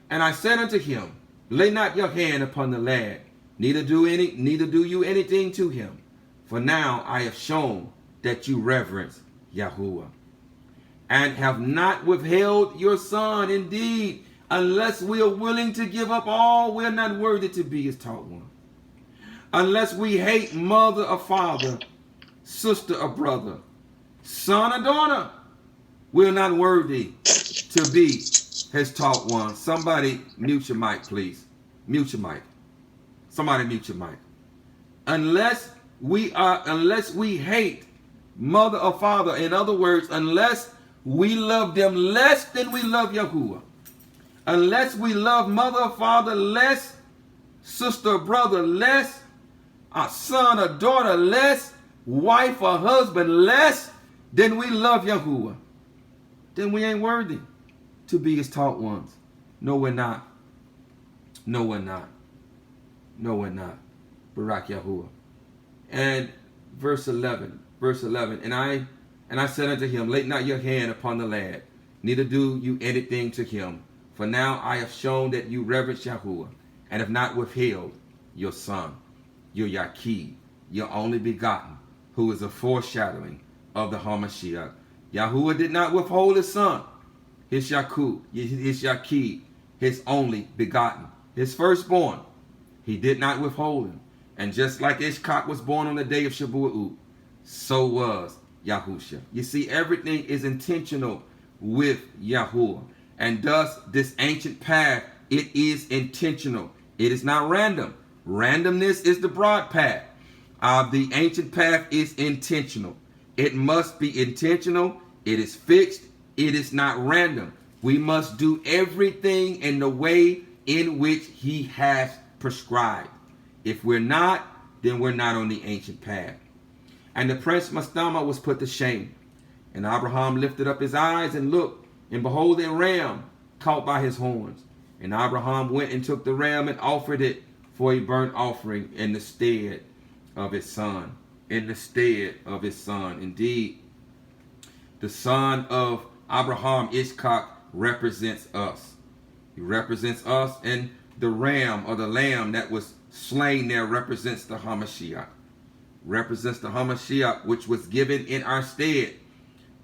And I said unto him, lay not your hand upon the lad, neither do you anything to him. For now I have shown that you reverence Yahuwah, and have not withheld your son. Indeed, unless we are willing to give up all, we are not worthy to be his taught one. Unless we hate mother or father, sister or brother, son or daughter, we are not worthy to be his taught one. Somebody mute your mic, please. Mute your mic. Somebody mute your mic. Unless we hate mother or father, in other words, unless we love them less than we love Yahuwah, unless we love mother or father less, sister or brother less, our son or daughter less, wife or husband less than we love Yahuwah, then we ain't worthy to be his taught ones. No, we're not. No, we're not. No, we're not. Barak Yahuwah. And verse 11. And I said unto him, lay not your hand upon the lad, neither do you anything to him. For now I have shown that you reverence Yahuwah, and have not withheld your son, your Yaqib, your only begotten, who is a foreshadowing of the Hamashiach. Yahuwah did not withhold his son, his Yaqib, his only begotten, his firstborn. He did not withhold him. And just like Ishkak was born on the day of Shavuot, so was Yahusha. You see, everything is intentional with Yahuwah. And thus, this ancient path, it is intentional. It is not random. Randomness is the broad path. The ancient path is intentional. It must be intentional. It is fixed. It is not random. We must do everything in the way in which he has prescribed. If we're not, then we're not on the ancient path. And the prince Mastama was put to shame. And Abraham lifted up his eyes and looked, and behold, a ram caught by his horns. And Abraham went and took the ram and offered it for a burnt offering in the stead of his son. In the stead of his son. Indeed, the son of Abraham, Ishkak, represents us. He represents us, and the ram or the lamb that was slain there represents the Hamashiach. Represents the Hamashiach, which was given in our stead.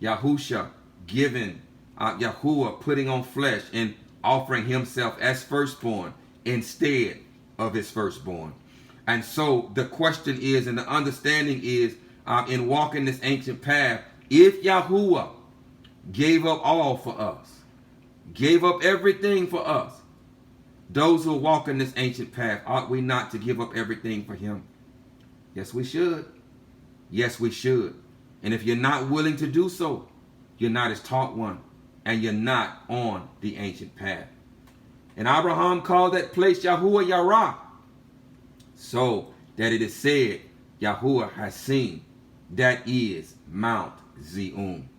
Yahusha given, Yahuwah putting on flesh and offering himself as firstborn instead of his firstborn. And so the question is, and the understanding is, in walking this ancient path, if Yahuwah gave up all for us, gave up everything for us, those who walk in this ancient path, ought we not to give up everything for him? Yes, we should. Yes, we should. And if you're not willing to do so, you're not his taught one, and you're not on the ancient path. And Abraham called that place Yahuwah Yarah, so that it is said, Yahuwah has seen. That is Mount Zion.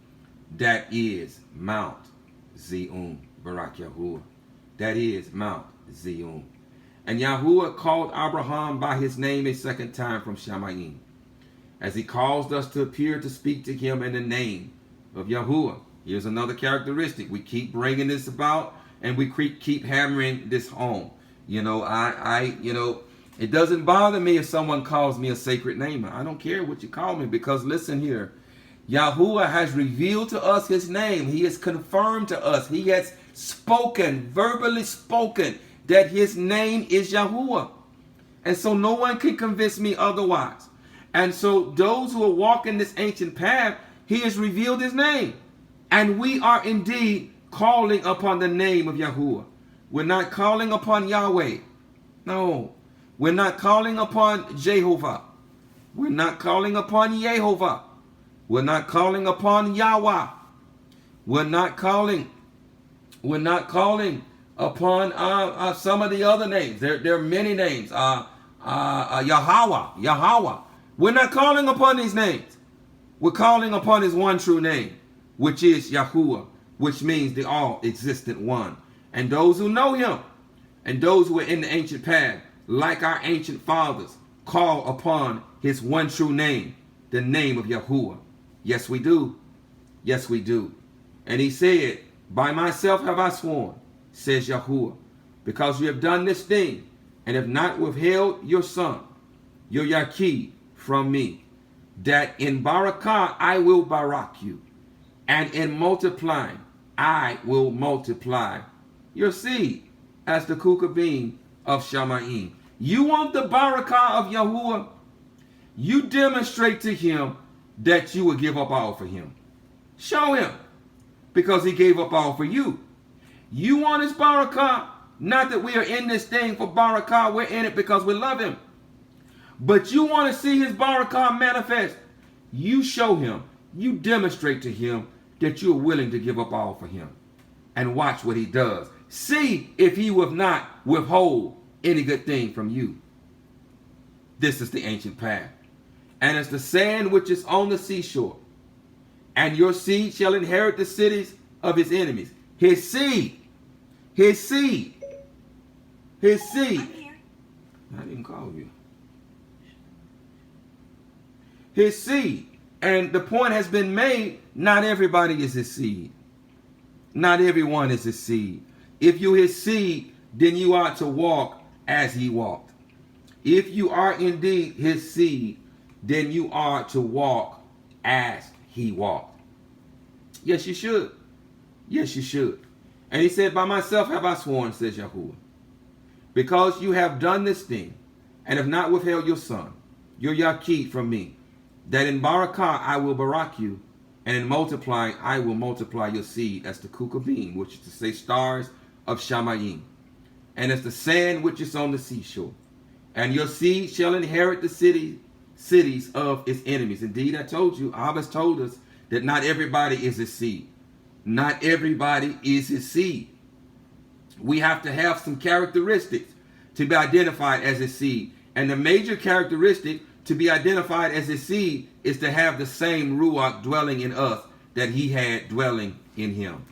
That is Mount Zion. Barak Yahuwah. That is Mount Zion. And Yahuwah called Abraham by his name a second time from Shamayim, as he caused us to appear to speak to him in the name of Yahuwah. Here's another characteristic. We keep bringing this about, and we keep hammering this home. It doesn't bother me if someone calls me a sacred name. I don't care what you call me, because listen here. Yahuwah has revealed to us his name. He has confirmed to us. He has spoken, verbally spoken, that his name is Yahuwah. And so no one can convince me otherwise. And so those who are walking this ancient path, he has revealed his name. And we are indeed calling upon the name of Yahuwah. We're not calling upon Yahweh. No. We're not calling upon Jehovah. We're not calling upon Yehovah. We're not calling upon Yahweh. We're not calling upon some of the other names. There are many names. Yahweh. We're not calling upon these names. We're calling upon his one true name, which is Yahuwah, which means the all-existent one. And those who know him, and those who are in the ancient path, like our ancient fathers, call upon his one true name, the name of Yahuwah. Yes, we do. Yes, we do. And he said, by myself have I sworn, says Yahuwah, because you have done this thing, and have not withheld your son, your Yaqib, from me. that in barakah I will barak you, and in multiplying I will multiply your seed as the kukabim of Shamayim. You want the barakah of Yahuwah? You demonstrate to him that you will give up all for him. Show him, because he gave up all for you. You want his barakah? Not that we are in this thing for barakah. We're in it because we love him. But you want to see his barakah manifest. You show him, you demonstrate to him that you're willing to give up all for him. And watch what he does. See if he will not withhold any good thing from you. This is the ancient path. And as the sand which is on the seashore. And your seed shall inherit the cities of his enemies. His seed. His seed. His seed. I'm here. I didn't call you. His seed. And the point has been made, not everybody is his seed. Not everyone is his seed. If you're his seed, then you ought to walk as he walked. If you are indeed his seed, then you are to walk as he walked. Yes, you should. Yes, you should. And he said, by myself have I sworn, says Yahuwah, because you have done this thing, and have not withheld your son, your Yakid, from me, that in barakah I will barak you, and in multiplying I will multiply your seed as the kukabim, which is to say stars of Shamayim, and as the sand which is on the seashore. And your seed shall inherit the cities of its enemies. Indeed, I told you, Abba's told us that not everybody is his seed. Not everybody is his seed. We have to have some characteristics to be identified as his seed. And the major characteristic to be identified as his seed is to have the same Ruach dwelling in us that he had dwelling in him.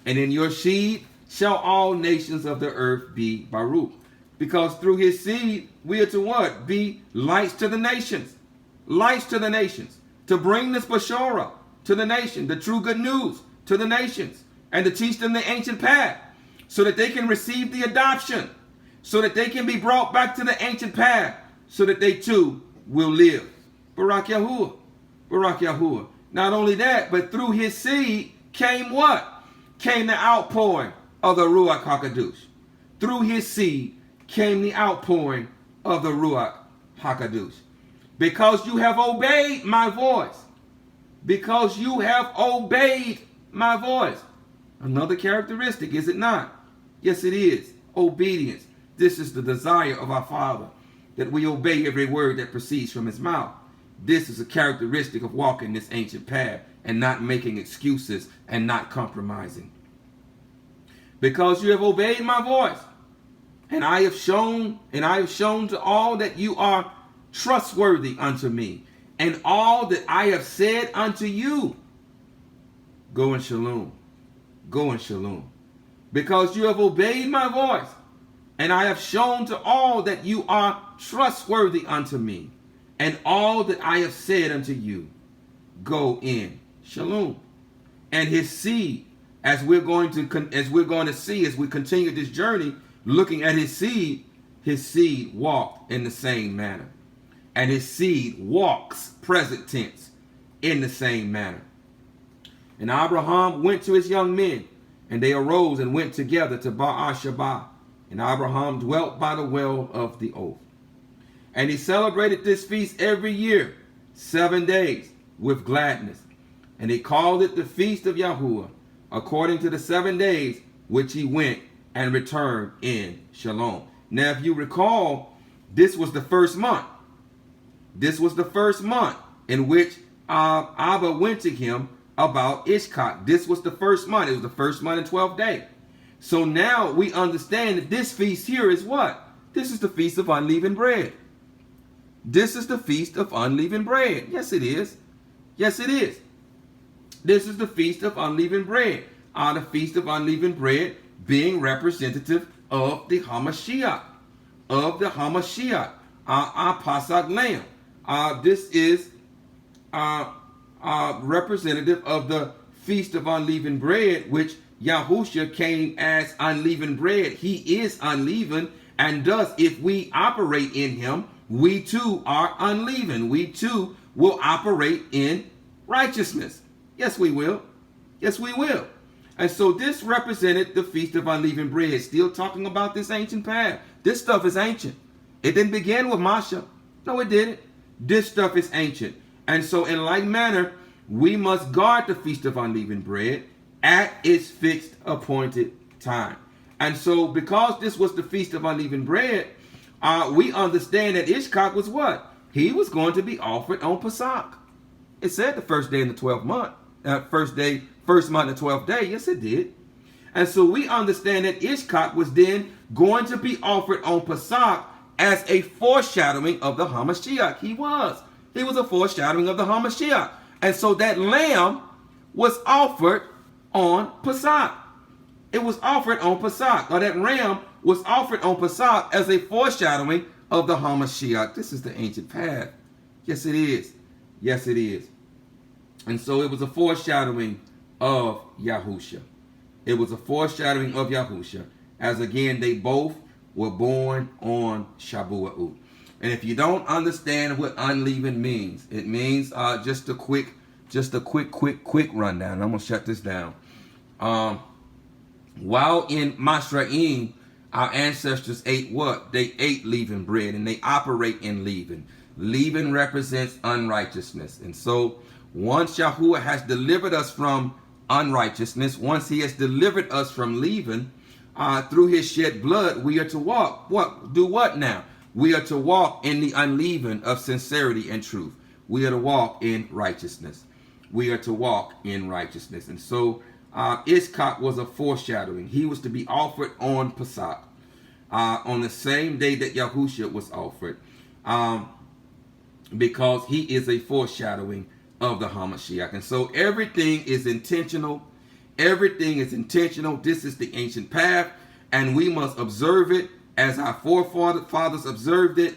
And in your seed shall all nations of the earth be Baruch. Because through his seed, we are to what? Be lights to the nations. Lights to the nations. To bring this Bashorah to the nation, the true good news to the nations, and to teach them the ancient path, so that they can receive the adoption, so that they can be brought back to the ancient path, so that they too will live. Barak Yahuwah. Barak Yahuwah. Not only that, but through his seed came what? Came the outpouring of the Ruach HaKadosh. Through his seed came the outpouring of the Ruach HaKadosh. Because you have obeyed my voice. Because you have obeyed my voice. Another characteristic, is it not? Yes, it is. Obedience. This is the desire of our Father, that we obey every word that proceeds from his mouth. This is a characteristic of walking this ancient path and not making excuses and not compromising. Because you have obeyed my voice, and I have shown to all that you are trustworthy unto me, and all that I have said unto you. Go in shalom. Go in shalom. Because you have obeyed my voice, and I have shown to all that you are trustworthy unto me, and all that I have said unto you. Go in shalom. And his seed, as we're going to see as we continue this journey, looking at his seed walked in the same manner. And his seed walks, present tense, in the same manner. And Abraham went to his young men, and they arose and went together to Baal-sheba. And Abraham dwelt by the well of the oath. And he celebrated this feast every year, 7 days, with gladness. And he called it the feast of Yahuwah, according to the 7 days which he went and returned in shalom. Now, if you recall, this was the first month. This was the first month in which Abba went to him about Ishkak. This was the first month. It was the first month and 12th day. So now we understand that this feast here is what? This is the feast of unleavened bread. This is the feast of unleavened bread. Yes, it is. Yes, it is. This is the feast of unleavened bread. The feast of unleavened bread being representative of the Hamashiach. Of the Hamashiach. Our Pasach lamb. This is representative of the feast of unleavened bread, which Yahusha came as unleavened bread. He is unleavened, and thus if we operate in him, we too are unleavened. We too will operate in righteousness. Yes, we will. Yes, we will. And so this represented the Feast of Unleavened Bread, still talking about this ancient path. This stuff is ancient. It didn't begin with Masha. No, it didn't. This stuff is ancient. And so in like manner, we must guard the Feast of Unleavened Bread at its fixed appointed time. And so because this was the Feast of Unleavened Bread, we understand that Ishkak was what? He was going to be offered on Pesach. It said the first day in the 12th month. First month and the 12th day. Yes, it did. And so we understand that Ishkak was then going to be offered on Pesach as a foreshadowing of the HaMashiach. He was a foreshadowing of the HaMashiach. And so that lamb was offered on Pesach. It was offered on Pesach, or that ram was offered on Pesach as a foreshadowing of the HaMashiach. This is the ancient path. Yes, it is. Yes, it is. And so it was a foreshadowing of Yahusha. It was a foreshadowing of Yahusha, as again they both were born on Shabua'ut. And if you don't understand what unleavened means, it means just a quick rundown. I'm gonna shut this down. While in Masraim, our ancestors ate what? They ate leavened bread, and they operate in leaven. Leaven represents unrighteousness. And so once Yahuwah has delivered us from unrighteousness, once he has delivered us from leaven, through his shed blood, we are to walk. Do what now? We are to walk in the unleavened of sincerity and truth. We are to walk in righteousness. We are to walk in righteousness. And so Ishkak was a foreshadowing. He was to be offered on Pesach, on the same day that Yahusha was offered, because he is a foreshadowing of the HaMashiach. And so everything is intentional. Everything is intentional. This is the ancient path, and we must observe it as our forefathers observed it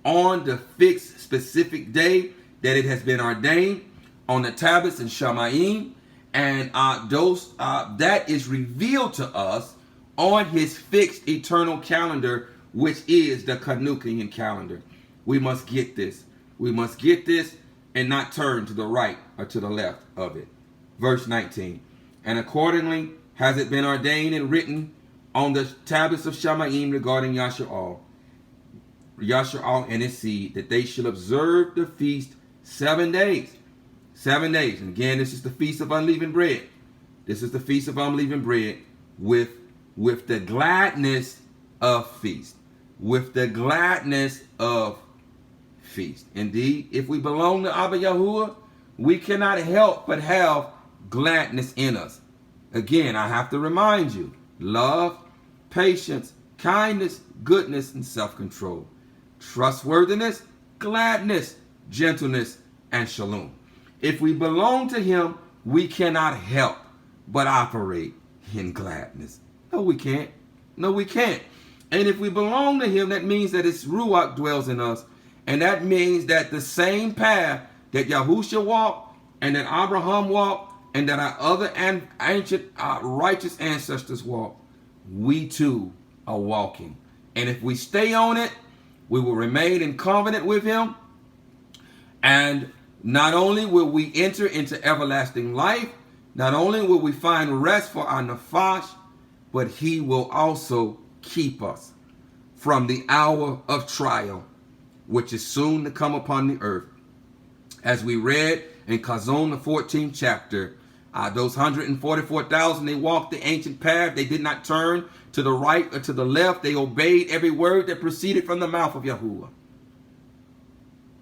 on the fixed specific day that it has been ordained on the tablets in Shamayim, and that is revealed to us on his fixed eternal calendar, which is the Canuclean calendar. We must get this. We must get this and not turn to the right or to the left of it. Verse 19. And accordingly has it been ordained and written on the tablets of Shamayim regarding Yasha'al and his seed, that they shall observe the feast 7 days. 7 days. And again, this is the Feast of Unleavened Bread. This is the Feast of Unleavened Bread with the gladness of feast. With the gladness of feast. Indeed, if we belong to Abba Yahuwah, we cannot help but have gladness in us. Again, I have to remind you, love, patience, kindness, goodness, and self-control. Trustworthiness, gladness, gentleness, and shalom. If we belong to him, we cannot help but operate in gladness. No, we can't. No, we can't. And if we belong to him, that means that his Ruach dwells in us. And that means that the same path that Yahusha walked, and that Abraham walked, and that our other ancient righteous ancestors walked, we too are walking. And if we stay on it, we will remain in covenant with him. And not only will we enter into everlasting life, not only will we find rest for our nefesh, but he will also keep us from the hour of trial, which is soon to come upon the earth. As we read in Chazon, the 14th chapter, those 144,000, they walked the ancient path. They did not turn to the right or to the left. They obeyed every word that proceeded from the mouth of Yahuwah.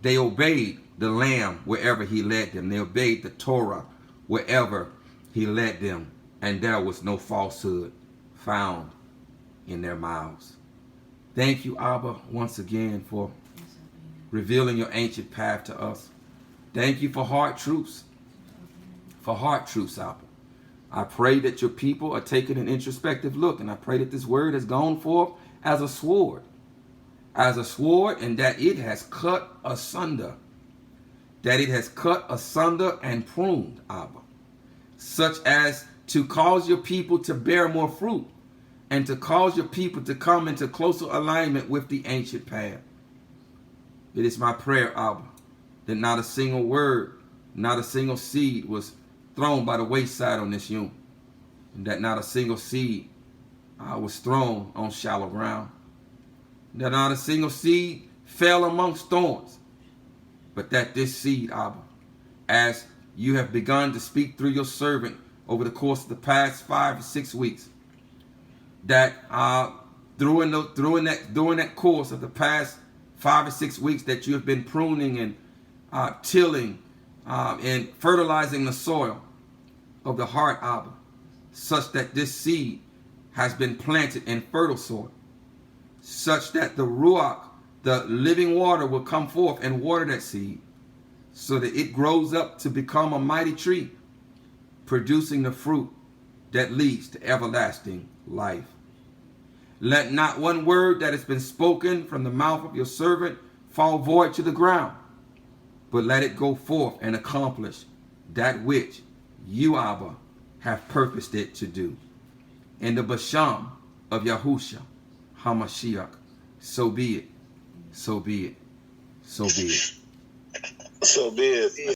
They obeyed the Lamb wherever he led them. They obeyed the Torah wherever he led them. And there was no falsehood found in their mouths. Thank you, Abba, once again for revealing your ancient path to us. Thank you for hard truths. For hard truths, Abba. I pray that your people are taking an introspective look, and I pray that this word has gone forth as a sword, and that it has cut asunder, and pruned, Abba, such as to cause your people to bear more fruit, and to cause your people to come into closer alignment with the ancient path. It is my prayer, Abba, that not a single word, not a single seed was thrown by the wayside on this human. And that not a single seed was thrown on shallow ground. That not a single seed fell amongst thorns. But that this seed, Abba, as you have begun to speak through your servant over the course of the past 5 or 6 weeks, that during that course of the past 5 or 6 weeks that you have been pruning and tilling and fertilizing the soil of the heart, Abba, such that this seed has been planted in fertile soil, such that the Ruach, the living water, will come forth and water that seed, so that it grows up to become a mighty tree, producing the fruit that leads to everlasting life. Let not one word that has been spoken from the mouth of your servant fall void to the ground, but let it go forth and accomplish that which you, Abba, have purposed it to do. In the Basham of Yahushua HaMashiach, so be it, so be it, so be it. So be it.